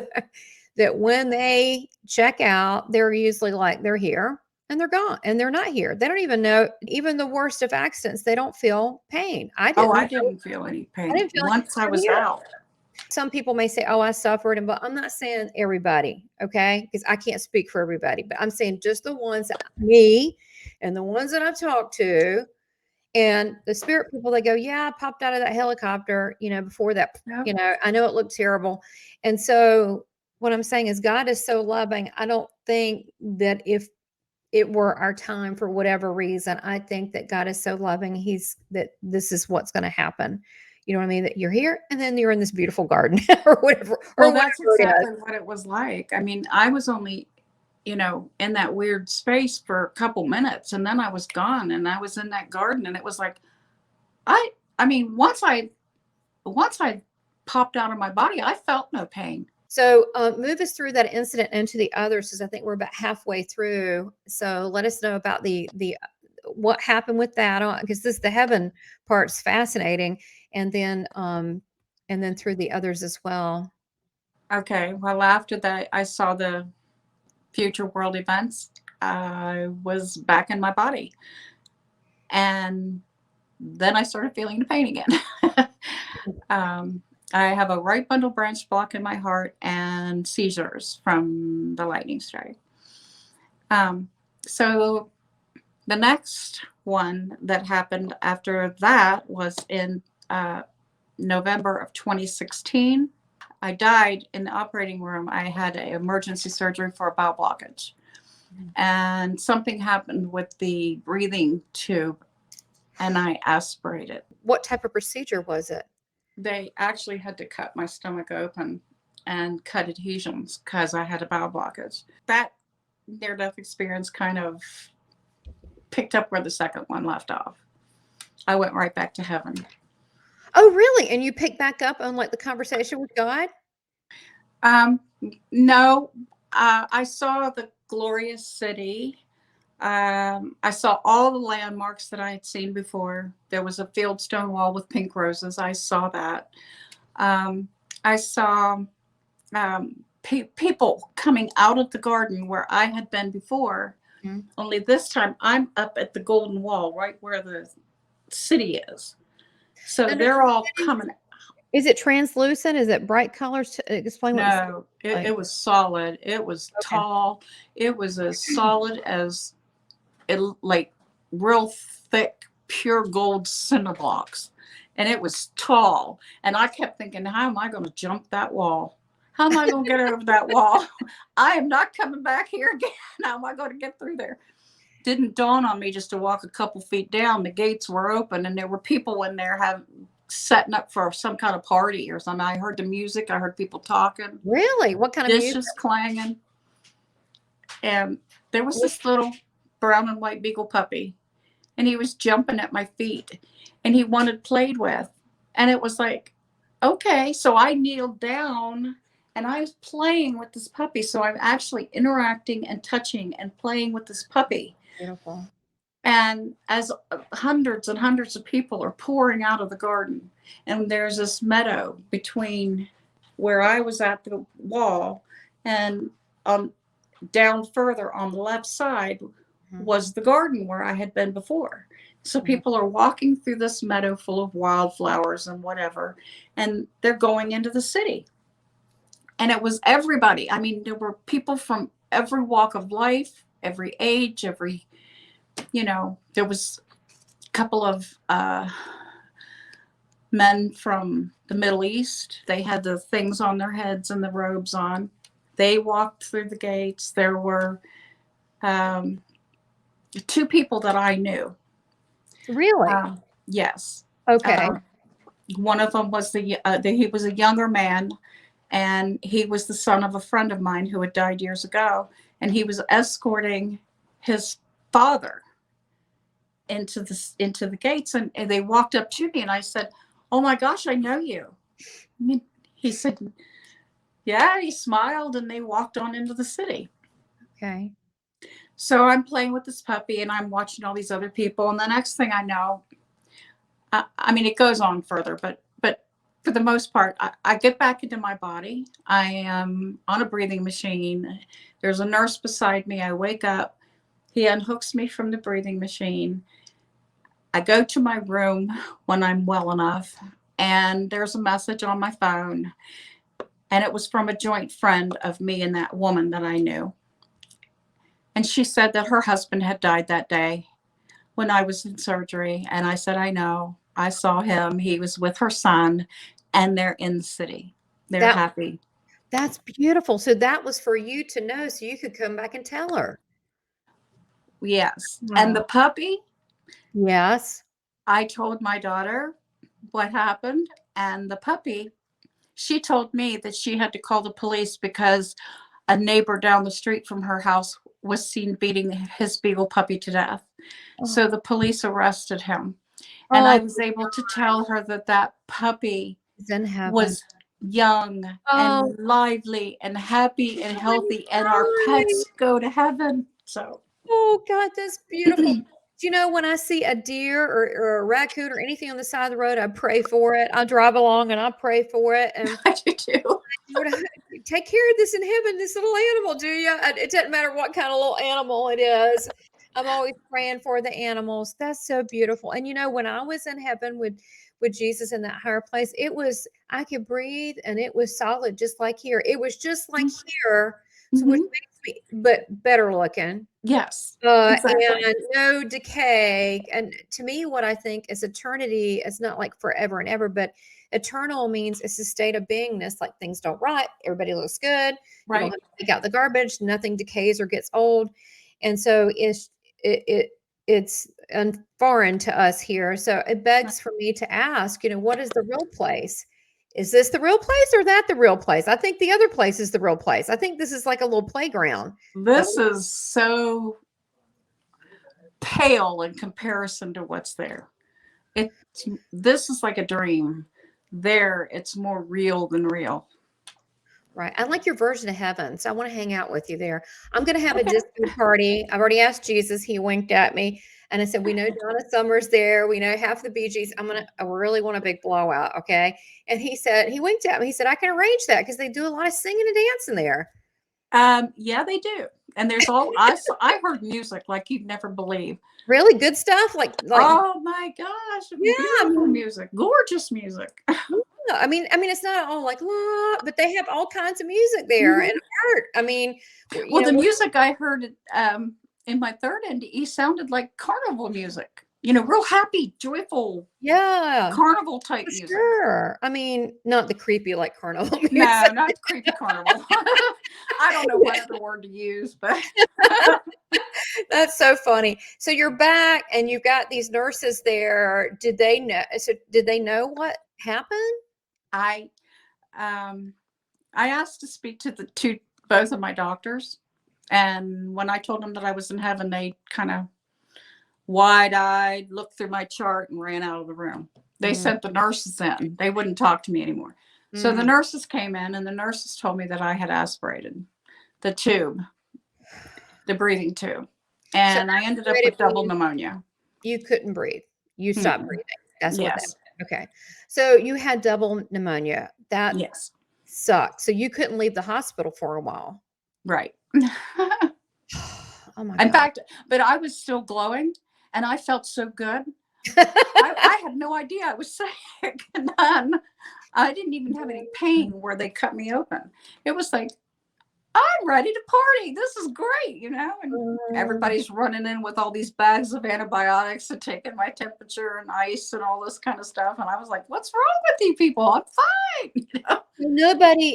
that when they check out, they're usually like, they're here and they're gone and they're not here. They don't even know, even the worst of accidents, they don't feel pain. I didn't feel any pain. I didn't feel once I was out. Some people may say, oh, I suffered. But I'm not saying everybody, okay? Because I can't speak for everybody. But I'm saying just the ones, me and the ones that I've talked to, and the spirit people, they go, yeah, I popped out of that helicopter, before that, I know it looked terrible. And so what I'm saying is God is so loving. I don't think that if it were our time for whatever reason, I think that God is so loving. That this is what's going to happen. You know what I mean? That you're here and then you're in this beautiful garden or whatever. Well, that's exactly what it was like. I mean, I was only, in that weird space for a couple minutes, and then I was gone, and I was in that garden, and it was like, I mean, once I popped out of my body, I felt no pain. So move us through that incident into the others, because I think we're about halfway through. So let us know about what happened with that? Because the heaven part's fascinating, and then through the others as well. Okay. Well, after that, I saw the future world events. I was back in my body. And then I started feeling the pain again. I have a right bundle branch block in my heart and seizures from the lightning strike. So the next one that happened after that was in November of 2016. I died in the operating room. I had an emergency surgery for a bowel blockage. And something happened with the breathing tube, and I aspirated. What type of procedure was it? They actually had to cut my stomach open and cut adhesions because I had a bowel blockage. That near-death experience kind of picked up where the second one left off. I went right back to heaven. Oh, really? And you picked back up on like the conversation with God? No, I saw the glorious city. I saw all the landmarks that I had seen before. There was a fieldstone wall with pink roses. I saw that. I saw people coming out of the garden where I had been before. Mm-hmm. Only this time I'm up at the golden wall, right where the city is. So they're all coming. Is it translucent? Is it bright colors? Explain what. No, it was solid. It was tall. It was as solid as it, like real thick, pure gold cinder blocks. And it was tall. And I kept thinking, how am I going to jump that wall? How am I going to get over that wall? I am not coming back here again. How am I going to get through there? Didn't dawn on me just to walk a couple feet down. The gates were open and there were people in there setting up for some kind of party or something. I heard the music. I heard people talking. Really? What kind of music? Dishes clanging. And there was this little brown and white beagle puppy, and he was jumping at my feet, and he wanted played with. And it was like, okay. So I kneeled down, and I was playing with this puppy. So I'm actually interacting and touching and playing with this puppy. Beautiful. And as hundreds and hundreds of people are pouring out of the garden, and there's this meadow between where I was at the wall and down further on the left side was the garden where I had been before. So people are walking through this meadow full of wildflowers and whatever, and they're going into the city. And it was everybody. I mean, there were people from every walk of life, every age, there was a couple of men from the Middle East. They had the things on their heads and the robes on. They walked through the gates. There were two people that I knew. Really? Yes. Okay. One of them was he was a younger man, and he was the son of a friend of mine who had died years ago, and he was escorting his father into the gates, and they walked up to me, and I said, "Oh my gosh, I know you." He said, "Yeah." He smiled, and they walked on into the city. Okay. So I'm playing with this puppy, and I'm watching all these other people, and the next thing I know, I mean, it goes on further, but for the most part, I get back into my body. I am on a breathing machine. There's a nurse beside me. I wake up. He unhooks me from the breathing machine. I go to my room when I'm well enough, and there's a message on my phone, and it was from a joint friend of me and that woman that I knew. And she said that her husband had died that day when I was in surgery. And I said, I know. I saw him. He was with her son, and they're in the city. They're happy. That's beautiful. So that was for you to know so you could come back and tell her. Yes. Wow. And the puppy? Yes. I told my daughter what happened, and the puppy, she told me that she had to call the police because a neighbor down the street from her house was seen beating his beagle puppy to death. Oh. So the police arrested him. And I was able to tell her that puppy was young and lively and happy and healthy, and our pets go to heaven. So. Oh God, that's beautiful. you know, when I see a deer or a raccoon or anything on the side of the road, I pray for it. I drive along and I pray for it. And I do too. Lord, take care of this in heaven, this little animal, do you? It doesn't matter what kind of little animal it is. I'm always praying for the animals. That's so beautiful. And you know, when I was in heaven with Jesus in that higher place, it was I could breathe and it was solid, just like here. It was just like here, so which Mhm. makes me but better looking. Yes, exactly. And no decay. And to me, what I think is eternity is not like forever and ever, but eternal means it's a state of beingness, like things don't rot, everybody looks good, you don't Right. have to take out the garbage, nothing decays or gets old. And so it's foreign to us here. So it begs for me to ask, you know, what is the real place? Is this the real place or that the real place? I think the other place is the real place. I think this is like a little playground. This is so pale in comparison to what's there. This is like a dream. There, it's more real than real. Right. I like your version of heaven. So I want to hang out with you there. I'm going to have a Okay. disco party. I've already asked Jesus. He winked at me and I said, we know Donna Summer's there. We know half the Bee Gees. I really want a big blowout. Okay. And he said, he winked at me. He said, I can arrange that because they do a lot of singing and dancing there. Yeah, they do. And there's I heard music like you'd never believe. Really good stuff. Like, Oh my gosh, yeah, beautiful music, gorgeous music. yeah, I mean, it's not all like, "La," but they have all kinds of music there and Mhm. art. I mean, you Well, know, the music I heard in my third NDE sounded like carnival music. You know, real happy, joyful yeah. carnival type For music. sure. I mean, not the creepy like carnival No, music. not creepy carnival. I don't know what other word to use, but That's so funny. So you're back and you've got these nurses there. Did they know what happened? I um I asked to speak to both of my doctors, and when I told them that I was in heaven, they kind of wide-eyed looked through my chart and ran out of the room. They Mm, sent the nurses in. They wouldn't talk to me anymore. So the mm. nurses came in, and the nurses told me that I had aspirated the tube, the breathing tube, So and I ended up aspirated with double means pneumonia. you couldn't breathe. You stopped Hmm. breathing. That's what that Yes. meant. Okay. So you had double pneumonia. That Yes. sucked. So you couldn't leave the hospital for a while. Right. Oh my In God. fact, but I was still glowing, and I felt so good. I had no idea I was sick. And then I didn't even have any pain where they cut me open. It was like, I'm ready to party. This is great, you know? And Mm. everybody's running in with all these bags of antibiotics and taking my temperature and ice and all this kind of stuff. And I was like, what's wrong with you people? I'm fine. You know?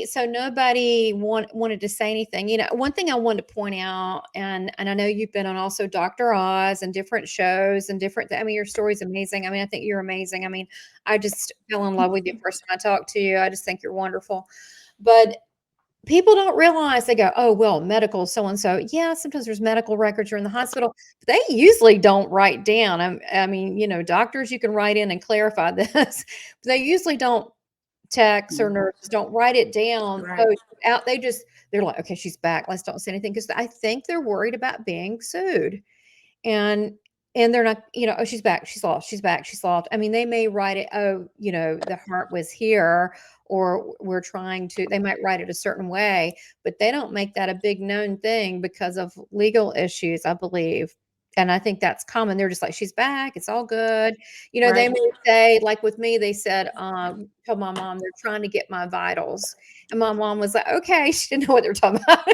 So nobody wanted to say anything. You know, one thing I wanted to point out, and I know you've been on also Dr. Oz and different shows and different. I mean, your story's amazing. I mean, I think you're amazing. I mean, I just fell in love with you first time I talked to you. I just think you're wonderful. But people don't realize they go, oh, well, medical so and so. Yeah, sometimes there's medical records. You're in the hospital. But they usually don't write down. I mean, you know, doctors, you can write in and clarify this. But they usually don't techs or nurses don't write it down. Oh, Right. she's out. They're like, okay, she's back. Let's don't say anything because I think they're worried about being sued. And they're not, you know, oh, she's back, she's lost, she's back, she's lost. I mean, they may write it, oh, you know, the heart was here, or we're trying to, they might write it a certain way, but they don't make that a big known thing because of legal issues, I believe. And I think that's common. They're just like, she's back, it's all good. You know, they Right. may say, like with me, they said, told my mom they're trying to get my vitals. And my mom was like, okay, she didn't know what they're talking about.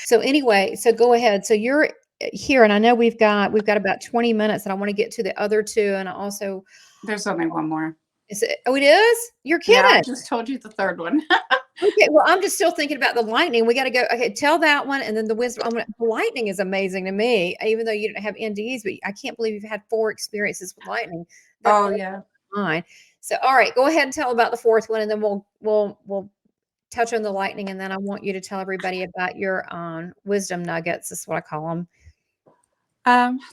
So anyway, so go ahead. So you're here, and I know we've got about 20 minutes, and I want to get to the other two, and I also There's only one more. is it, oh, it is? You're Yeah, I kidding. just told you the third one. Okay, well, I'm just still thinking about the lightning. We got to go. Okay, tell that one, and then the wisdom. The lightning is amazing to me, even though you didn't have NDEs, but I can't believe you've had 4 experiences with lightning. That Oh, blows yeah. my mind. So, all right, go ahead and tell about the fourth one, and then we'll touch on the lightning, and then I want you to tell everybody about your wisdom nuggets. Is what I call them.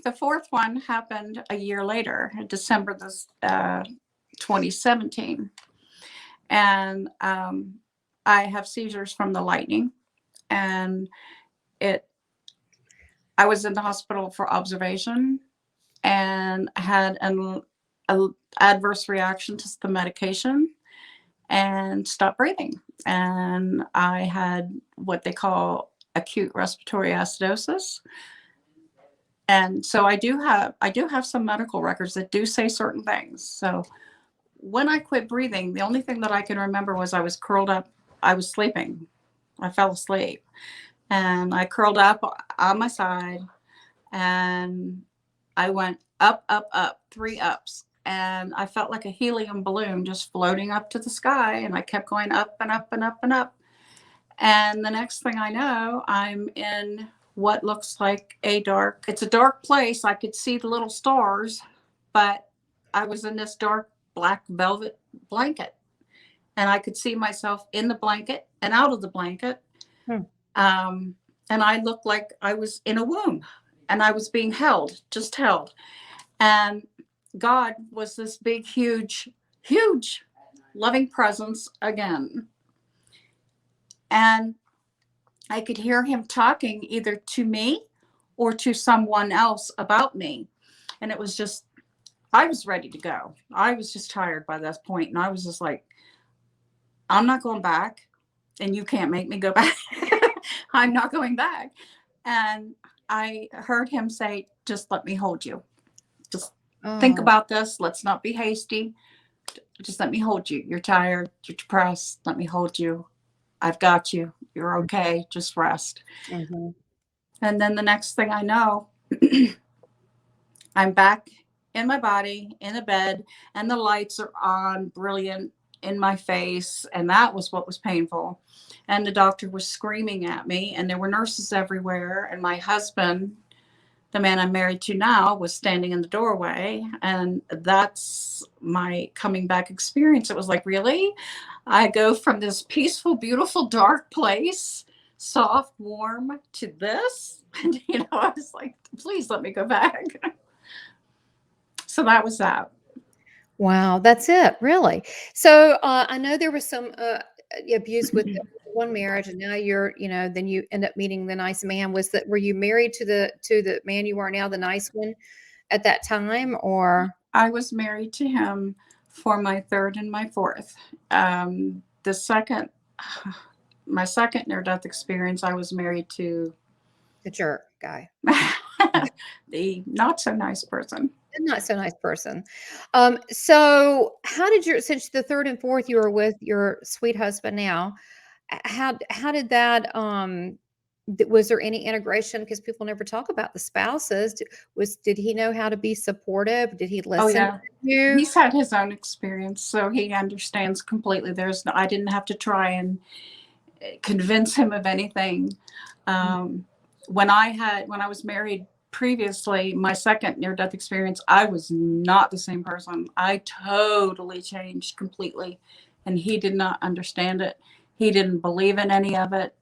The fourth one happened a year later, December 2017. And I have seizures from the lightning. And I was in the hospital for observation. and had an adverse reaction to the medication and stopped breathing. And I had what they call acute respiratory acidosis. And so I do have some medical records that do say certain things. So when I quit breathing, the only thing that I can remember was I was curled up. I was sleeping. I fell asleep and I curled up on my side and I went up, up, up, 3 ups. And I felt like a helium balloon just floating up to the sky. And I kept going up and up and up and up. And the next thing I know, I'm in what looks like it's a dark place. I could see the little stars, but I was in this dark black velvet blanket. And I could see myself in the blanket and out of the blanket. Hmm. And I looked like I was in a womb and I was being held, just held. And God was this big, huge, huge loving presence again. And I could hear him talking either to me or to someone else about me. And it was just, I was ready to go. I was just tired by that point. And I was just like, I'm not going back. And you can't make me go back. I'm not going back. And I heard him say, just let me hold you. Just think about this. Let's not be hasty. Just let me hold you. You're tired. You're depressed. Let me hold you. I've got you. You're okay. Just rest. Mm-hmm. And then the next thing I know, I'm back in my body, in a bed, and the lights are on, brilliant in my face. And that was what was painful. And the doctor was screaming at me, and there were nurses everywhere. And my husband, the man I'm married to now, was standing in the doorway. And that's my coming back experience. It was like, really? I go from this peaceful, beautiful, dark place, soft, warm, to this? And, I was like, please let me go back. So that was that. Wow, that's it, really. So I know there was some abuse with one marriage, and now then you end up meeting the nice man. Were you married to the man you are now, the nice one, at that time, or? I was married to him for my third and my fourth. My second near-death experience, I was married to The jerk guy. the not so nice person. Not so nice person. So how did since the third and fourth you were with your sweet husband now, how did that, was there any integration? Because people never talk about the spouses. Did he know how to be supportive? Did he listen yeah. to you? He's had his own experience, so he understands completely. I didn't have to try and convince him of anything. When I was married previously, my second near-death experience, I was not the same person. I totally changed completely, and he did not understand it. He didn't believe in any of it.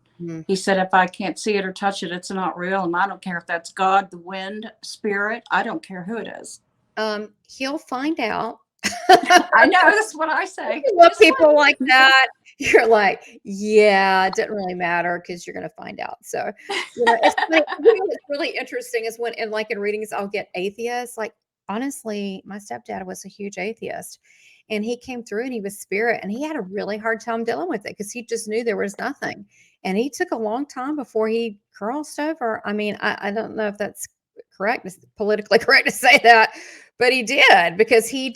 He said, if I can't see it or touch it, it's not real. And I don't care if that's God, the wind, spirit. I don't care who it is. He'll find out. I know, that's what I say. You love people like that. You're like, yeah, it doesn't really matter because you're going to find out. So, what's really interesting is when, in readings, I'll get atheists. Like, honestly, my stepdad was a huge atheist, and he came through and he was spirit, and he had a really hard time dealing with it because he just knew there was nothing. And he took a long time before he crossed over. I mean, I don't know if that's correct. It's politically correct to say that, but he did, because he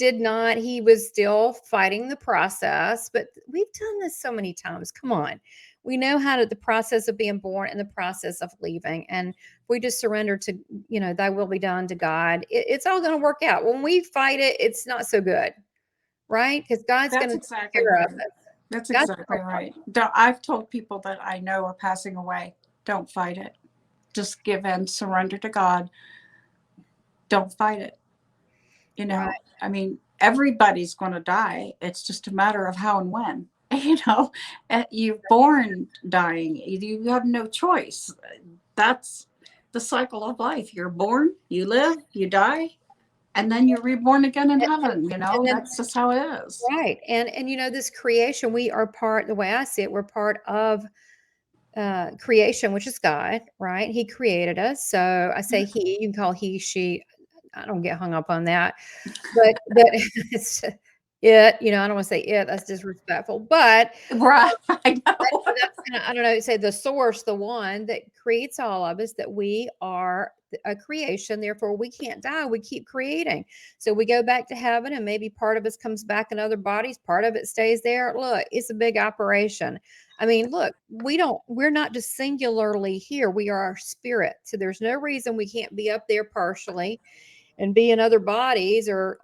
was still fighting the process. But we've done this so many times. Come on. We know the process of being born and the process of leaving. And if we just surrender to, thy will be done to God, it's all going to work out. When we fight it, it's not so good. Right? Because God's going to take care of it. That's exactly right. I've told people that I know are passing away, don't fight it. Just give in, surrender to God. Don't fight it. Right. I mean, everybody's going to die. It's just a matter of how and when. You're born dying. You have no choice. That's the cycle of life. You're born, you live, you die, and then you're reborn again in heaven. That's just how it is. Right. And this creation, we are the way I see it, we're part of creation, which is God, right? He created us. So I say he, you can call he, she. I don't get hung up on that. But it's it, I don't want to say it, that's disrespectful, but Right. I know. that's kinda, I don't know, say the source, the one that creates all of us, that we are a creation, therefore we can't die. We keep creating. So we go back to heaven and maybe part of us comes back in other bodies, part of it stays there. Look, it's a big operation. I mean, look, we're not just singularly here. We are our spirit. So there's no reason we can't be up there partially and be in other bodies or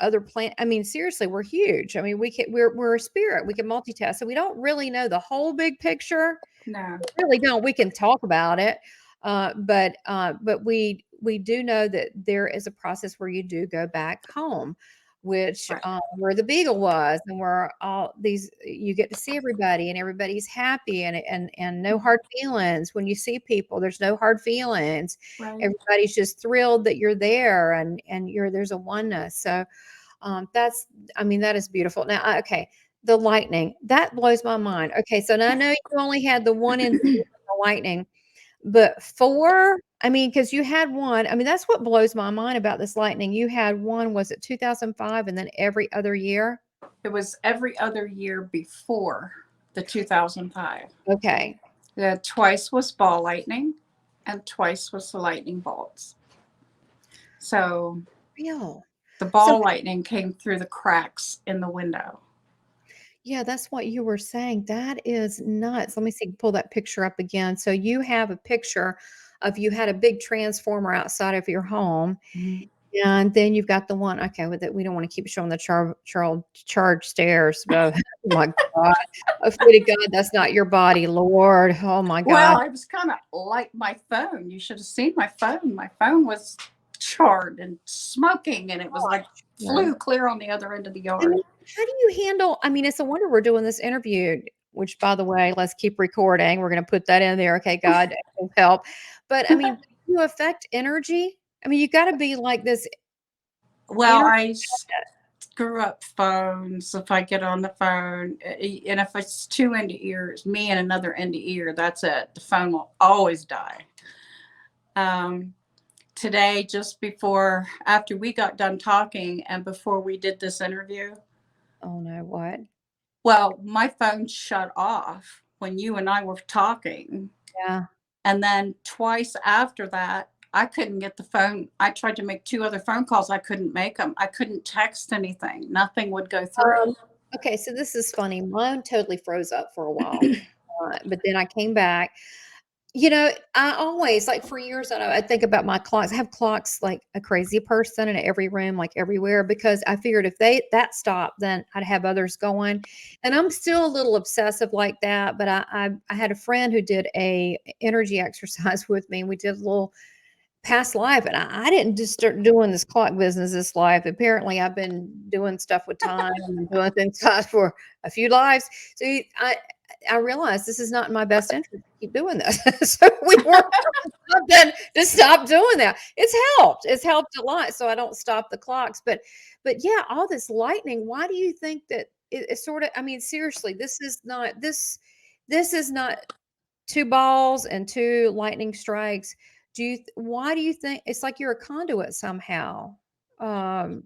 other plant. I mean, seriously, we're huge. I mean, we're a spirit. We can multitask. So we don't really know the whole big picture. No. We really don't. We can talk about it. But we do know that there is a process where you do go back home, which Right. where the beagle was, and where all these you get to see everybody, and everybody's happy, and no hard feelings when you see people. There's no hard feelings. Right. Everybody's just thrilled that you're there, and there's a oneness. So that's, I mean, that is beautiful. Now, okay, the lightning, that blows my mind. Okay, so now I know you only had the one in the lightning, but four, I mean, because you had one, I mean, that's what blows my mind about this lightning. You had one, was it 2005, and then every other year? It was every other year before the 2005. Okay. Twice was ball lightning, and twice was the lightning bolts. So Real. the So ball lightning came through the cracks in the window. yeah, that's what you were saying. That is nuts. Let me see, pull that picture up again. So you have a picture of, you had a big transformer outside of your home. Mhm. And then you've got the one, okay, with it, we don't want to keep showing the charge stairs, but oh my God. Oh, sweetie God, that's not your body, Lord. Oh my Well, God. I was kind of like my phone. You should have seen my phone. My phone was charred and smoking, and it was like Yeah. flew clear on the other end of the I yard. mean, how do you handle, I mean, it's a wonder we're doing this interview, which by the way, let's keep recording. We're going to put that in there. Okay, God, help. But I mean, do you affect energy? I mean, you got to be like this Well, energy. I screw up phones if I get on the phone, and if it's two NDErs, me and another NDEr, that's it. The phone will always die. Um, Today, just after we got done talking and before we did this interview, Oh no, what? well, my phone shut off when you and I were talking. Yeah. And then twice after that, I couldn't get the phone. I tried to make two other phone calls. I couldn't make them. I couldn't text anything. Nothing would go through. Okay, so this is funny. Mine totally froze up for a while, but then I came back. I always, like for years, I think about my clocks. I have clocks like a crazy person in every room, like everywhere, because I figured if that stopped, then I'd have others going. And I'm still a little obsessive like that. But I had a friend who did a energy exercise with me. We did a little past life, and I didn't just start doing this clock business this life. Apparently, I've been doing stuff with time and doing things for a few lives. So I realized this is not in my best interest to keep doing this. So we worked on something to stop doing that. It's helped. It's helped a lot. So I don't stop the clocks. But yeah, all this lightning. Why do you think that it's sort of? I mean, seriously, this is not two balls and two lightning strikes. Why do you think it's like you're a conduit somehow? Um,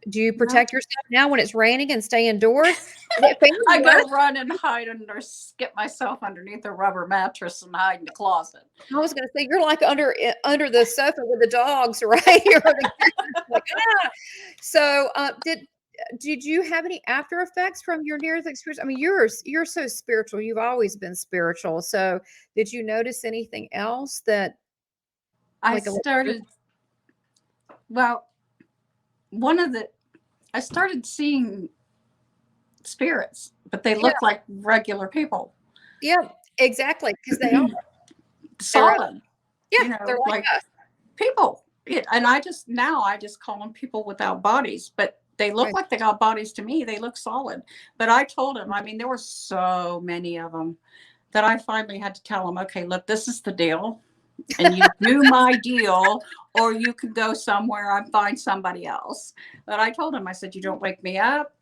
do you No. protect yourself now when it's raining and stay indoors? Is it I fancy? go run and hide skip myself underneath a rubber mattress and hide in the closet. I was gonna say you're like under the sofa with the dogs, right? You're the like, ah. So, did you have any after effects from your near death experience? I mean, you're so spiritual. You've always been spiritual. So, did you notice anything else that I like a started, well, one of the, I started seeing spirits, but they yeah, look like regular people, yeah, exactly, because they are. They're solid, yeah, you they're know, like like us. people. And I just call them people without bodies, but they look Right. like they got bodies to me. They look solid. But I told him, I mean, there were so many of them that I finally had to tell him, okay, look, this is the deal. And you do my deal, or you could go somewhere and find somebody else. But I told him, I said, you don't wake me up.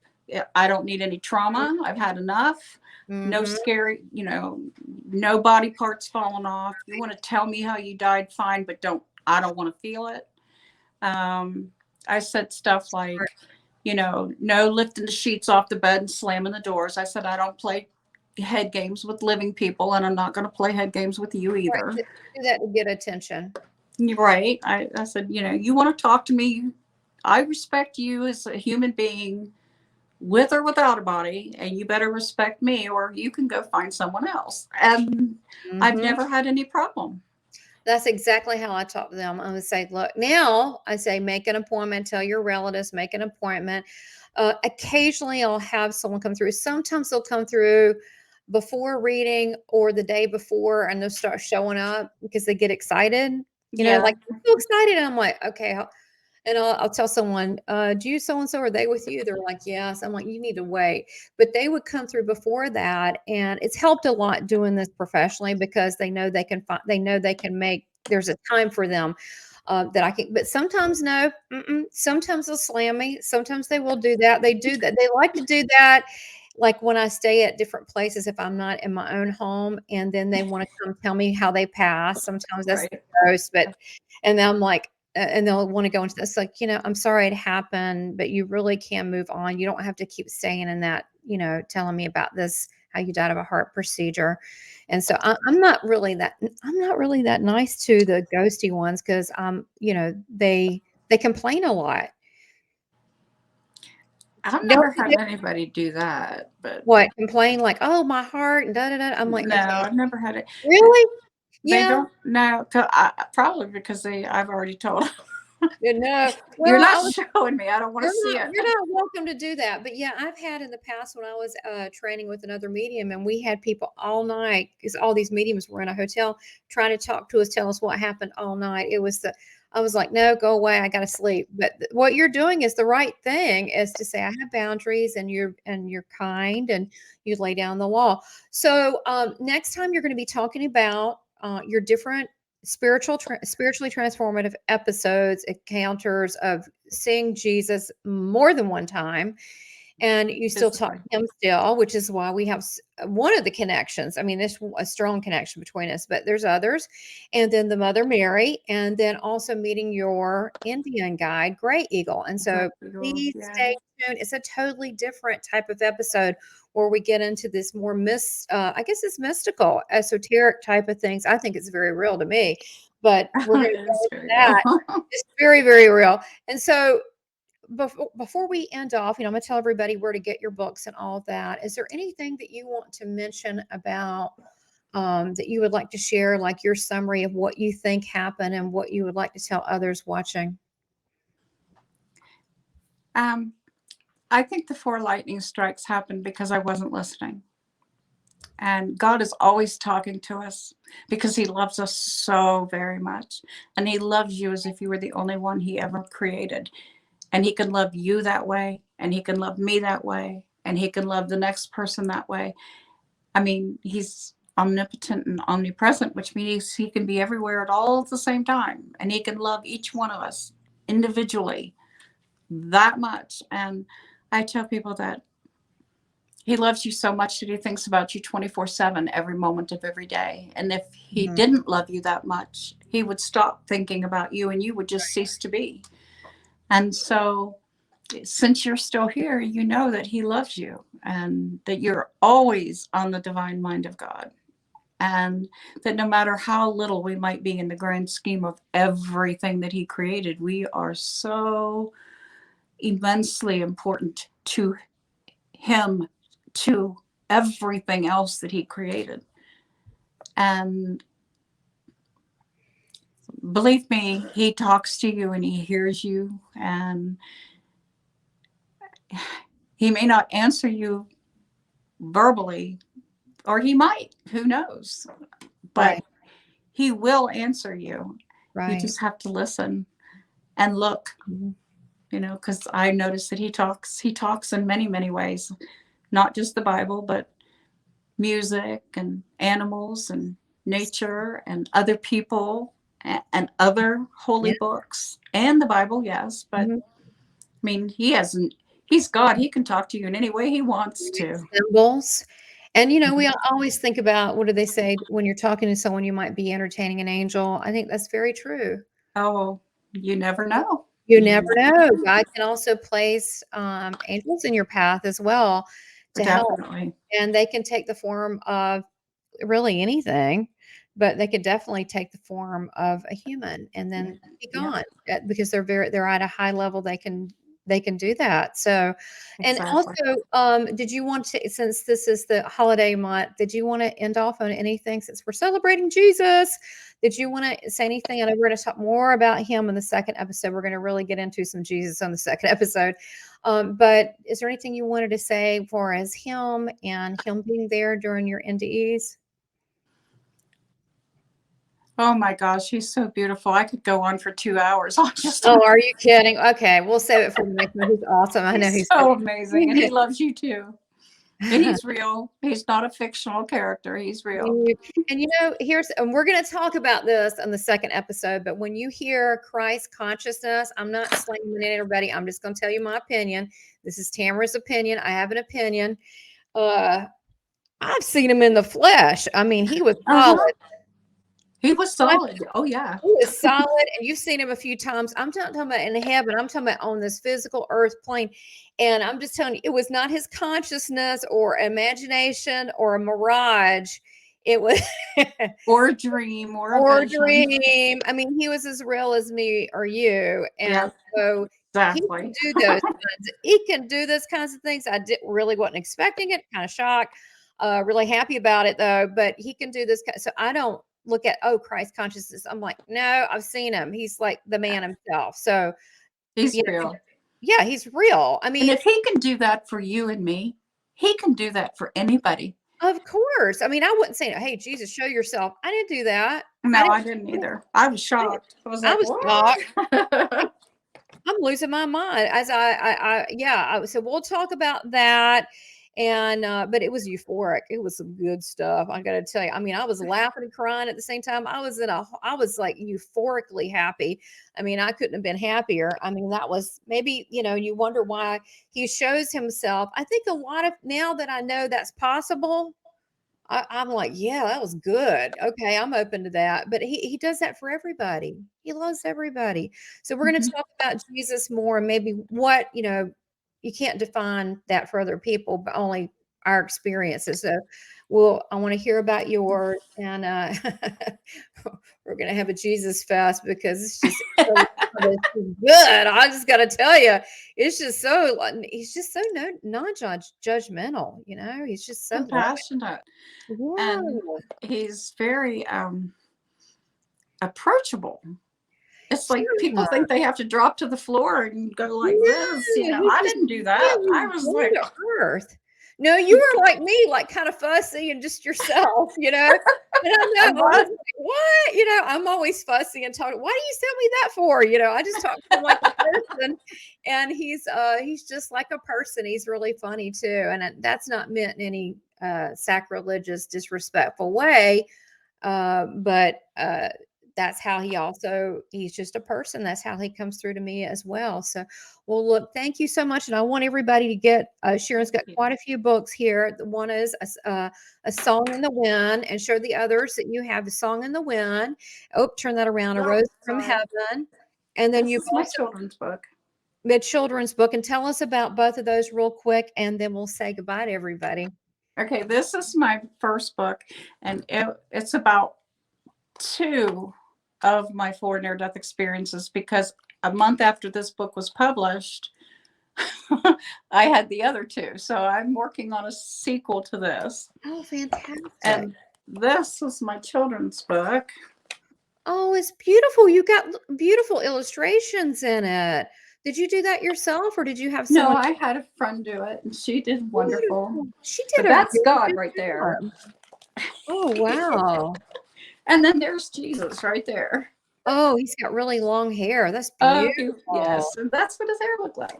I don't need any trauma. I've had enough. No Mhm. scary, no body parts falling off. You want to tell me how you died, fine, but I don't want to feel it. I said stuff like, no lifting the sheets off the bed and slamming the doors. I said, I don't play head games with living people, and I'm not going to play head games with you Right. either. Do that to get attention. You're right. I said, you want to talk to me, I respect you as a human being with or without a body, and you better respect me or you can go find someone else. And I've never had any problem. That's exactly how I talk to them. I would say, look, now I say, make an appointment, tell your relatives, make an appointment. Occasionally I'll have someone come through. Sometimes they'll come through before reading or the day before, and they'll start showing up because they get excited. Like, I'm so excited. And I'm like, okay. And I'll tell someone, do you so-and-so, are they with you? They're like, yes. I'm like, you need to wait. But they would come through before that. And it's helped a lot doing this professionally because they know they can make, there's a time for them that I can, but sometimes no, sometimes they'll slam me. Sometimes they will do that. They do that. They like to do that. Like when I stay at different places, if I'm not in my own home, and then they want to come tell me how they pass. Sometimes that's gross, and then I'm like, and they'll want to go into this, like, I'm sorry it happened, but you really can move on. You don't have to keep staying in that, telling me about this, how you died of a heart procedure. And so I'm not really that nice to the ghosty ones because they complain a lot. I've never had anybody do that, but what complain like, oh, my heart and da da da. I'm like, no, okay, I've never had it. really? They Yeah. don't know. Probably because I've already told them. No, You're well, not showing me. I don't want to see it. You're not welcome to do that. But yeah, I've had in the past when I was training with another medium, and we had people all night because all these mediums were in a hotel trying to talk to us, tell us what happened all night. I was like, no, go away. I got to sleep. But what you're doing is the right thing, is to say I have boundaries, and you're kind, and you lay down the law. So next time you're going to be talking about your different spiritually transformative episodes, encounters of seeing Jesus more than one time, and you still talk to him still, which is why we have one of the connections. I mean, there's a strong connection between us, but there's others. And then the Mother Mary, and then also meeting your Indian guide, Gray Eagle. And so please stay tuned. It's a totally different type of episode where we get into this more I guess it's mystical, esoteric type of things. I think it's very real to me, but we're going to go into that. It's very, very real. And so before we end off, I'm going to tell everybody where to get your books and all of that. Is there anything that you want to mention about that you would like to share, like your summary of what you think happened and what you would like to tell others watching? I think the 4 lightning strikes happened because I wasn't listening. And God is always talking to us because he loves us so very much. And he loves you as if you were the only one he ever created. And he can love you that way. And he can love me that way. And he can love the next person that way. I mean, he's omnipotent and omnipresent, which means he can be everywhere at all at the same time. And he can love each one of us individually that much. And I tell people that he loves you so much that he thinks about you 24/7 every moment of every day. And if he didn't love you that much, he would stop thinking about you and you would just cease to be. And so since you're still here, you know that he loves you and that you're always on the divine mind of God. And that no matter how little we might be in the grand scheme of everything that he created, we are so immensely important to him, to everything else that he created. And believe me, he talks to you and he hears you, and he may not answer you verbally, or he might, who knows, but he will answer you. You just have to listen and look, because I noticed that he talks in many, many ways, not just the Bible, but music and animals and nature and other people and other holy books and the Bible, yes. But I mean, he's God. He can talk to you in any way he wants to. Symbols. And, we always think about, what do they say? When you're talking to someone, you might be entertaining an angel. I think that's very true. Oh, You never know. You never know. God can also place angels in your path as well to help. Definitely. And they can take the form of really anything, but they could definitely take the form of a human and then be Yeah. gone because they're at a high level. They can do that. So, and Exactly. also, did you want to, since this is the holiday month, did you want to end off on anything since we're celebrating Jesus? Did you want to say anything? I know we're going to talk more about him in the second episode. We're going to really get into some Jesus on the second episode. But is there anything you wanted to say for as him and him being there during your NDEs? Oh my gosh, he's so beautiful. I could go on for 2 hours. I'll just Oh, are you kidding? Okay, we'll save it for the next one. He's awesome. I know he's he's so amazing, and he loves you too. And he's real. He's not a fictional character. He's real. And and we're going to talk about this on the second episode, but when you hear Christ consciousness, I'm not slamming anybody. I'm just going to tell you my opinion. This is Tamara's opinion. I have an opinion. I've seen him in the flesh. I mean, he was solid. He was solid. Oh yeah. He is solid, and you've seen him a few times. I'm not talking about in heaven. I'm talking about on this physical earth plane. And I'm just telling you, it was not his consciousness or imagination or a mirage. It was Or a dream or a or a vision. dream. I mean, he was as real as me or you. And Yeah, so he can exactly. do those he can do those kinds of things. I really wasn't expecting it, kind of shocked. Really happy about it though. But he can do this. So I don't look at, oh, Christ consciousness. I'm like, no, I've seen him. He's like the man himself. So He's yeah, real. yeah, he's real. I And mean, if he can do that for you and me, he can do that for anybody. of course. I mean, I wouldn't say, hey, Jesus, show yourself. I didn't do that. No, I didn't either. I was shocked. I was I like, was shocked. what? I'm losing my mind as so we'll talk about that. And but it was euphoric. It was some good stuff. I gotta tell you. I mean, I was laughing and crying at the same time. I was like euphorically happy. I mean, I couldn't have been happier. I mean, that was maybe, you wonder why he shows himself. I think a lot of, now that I know that's possible, I'm like, yeah, that was good. Okay, I'm open to that. But he does that for everybody. He loves everybody. So we're going to Mhm. talk about Jesus more and maybe what, you can't define that for other people, but only our experiences. So I want to hear about yours. And we're going to have a Jesus fest because it's just it's good. I just got to tell you, it's just so, he's just so non-judgmental, he's just so loving. Compassionate. And Yeah. he's very approachable. It's like people Yeah. think they have to drop to the floor and go like this. Yeah, I didn't do that. I was down like, to earth. No, you were like me, like kind of fussy and just yourself, And I I know, I was was. like, what? I'm always fussy and talking. Why do you send me that for? I just talk to him like a person, and he's just like a person. He's really funny too, and that's not meant in any sacrilegious, disrespectful way. But that's how he's just a person. That's how he comes through to me as well. So, well, look, thank you so much. And I want everybody to get, Sharon's got quite a few books here. The one is a Song in the Wind, and show the others that you have. A Song in the Wind. Oh, turn that around. A Oh, Rose from sorry. Heaven. And then This you've is my also children's book. the children's book. And tell us about both of those real quick, and then we'll say goodbye to everybody. Okay, this is my first book, and it's about 2 of my 4 near-death experiences, because a month after this book was published, I had the other 2. So I'm working on a sequel to this. Oh, fantastic. And this is my children's book. Oh, it's beautiful. You got beautiful illustrations in it. Did you do that yourself, or did you have No, someone? I had a friend do it, and she did wonderful. Beautiful. She But did a that's very God good right there. job. Oh, wow. And then there's Jesus right there. Oh, he's got really long hair. That's Oh, beautiful. yes. And that's what his hair looked like.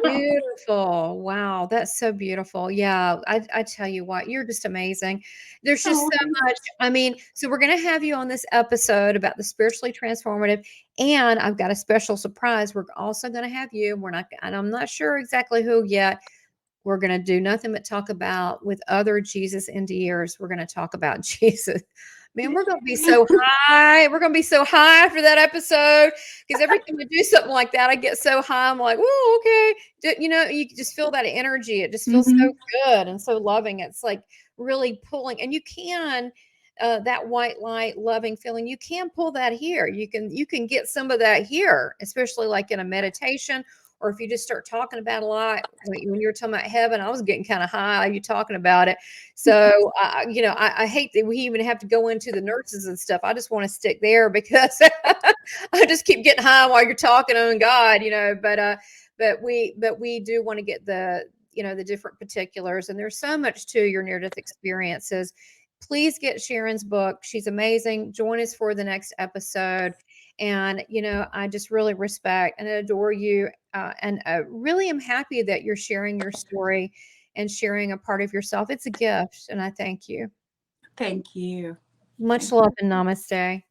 Beautiful. Wow, that's so beautiful. Yeah, I tell you what, you're just amazing. There's just Oh, so much. I mean, so we're going to have you on this episode about the spiritually transformative, and I've got a special surprise. We're also going to have you. And I'm not sure exactly who yet. We're going to do nothing but talk about with other Jesus NDErs. We're going to talk about Jesus Man, we're going to be so high. We're going to be so high for that episode because every time I do something like that, I get so high. I'm like, whoa, okay. You know, you just feel that energy. It just feels so good and so loving. It's like really pulling, and you can, that white light loving feeling, you can pull that here. You can get some of that here, especially like in a meditation, or if you just start talking about a lot. When you were talking about heaven, I was getting kind of high. You talking about it. So, you know, I hate that we even have to go into the nurses and stuff. I just want to stick there because I just keep getting high while you're talking on God, you know, but we do want to get the, you know, the different particulars, and there's so much to your near-death experiences. Please get Sharon's book. She's amazing. Join us for the next episode. And, you know, I just really respect and adore you. And really am happy that you're sharing your story and sharing a part of yourself. It's a gift. And I thank you. Thank you. Much love and namaste.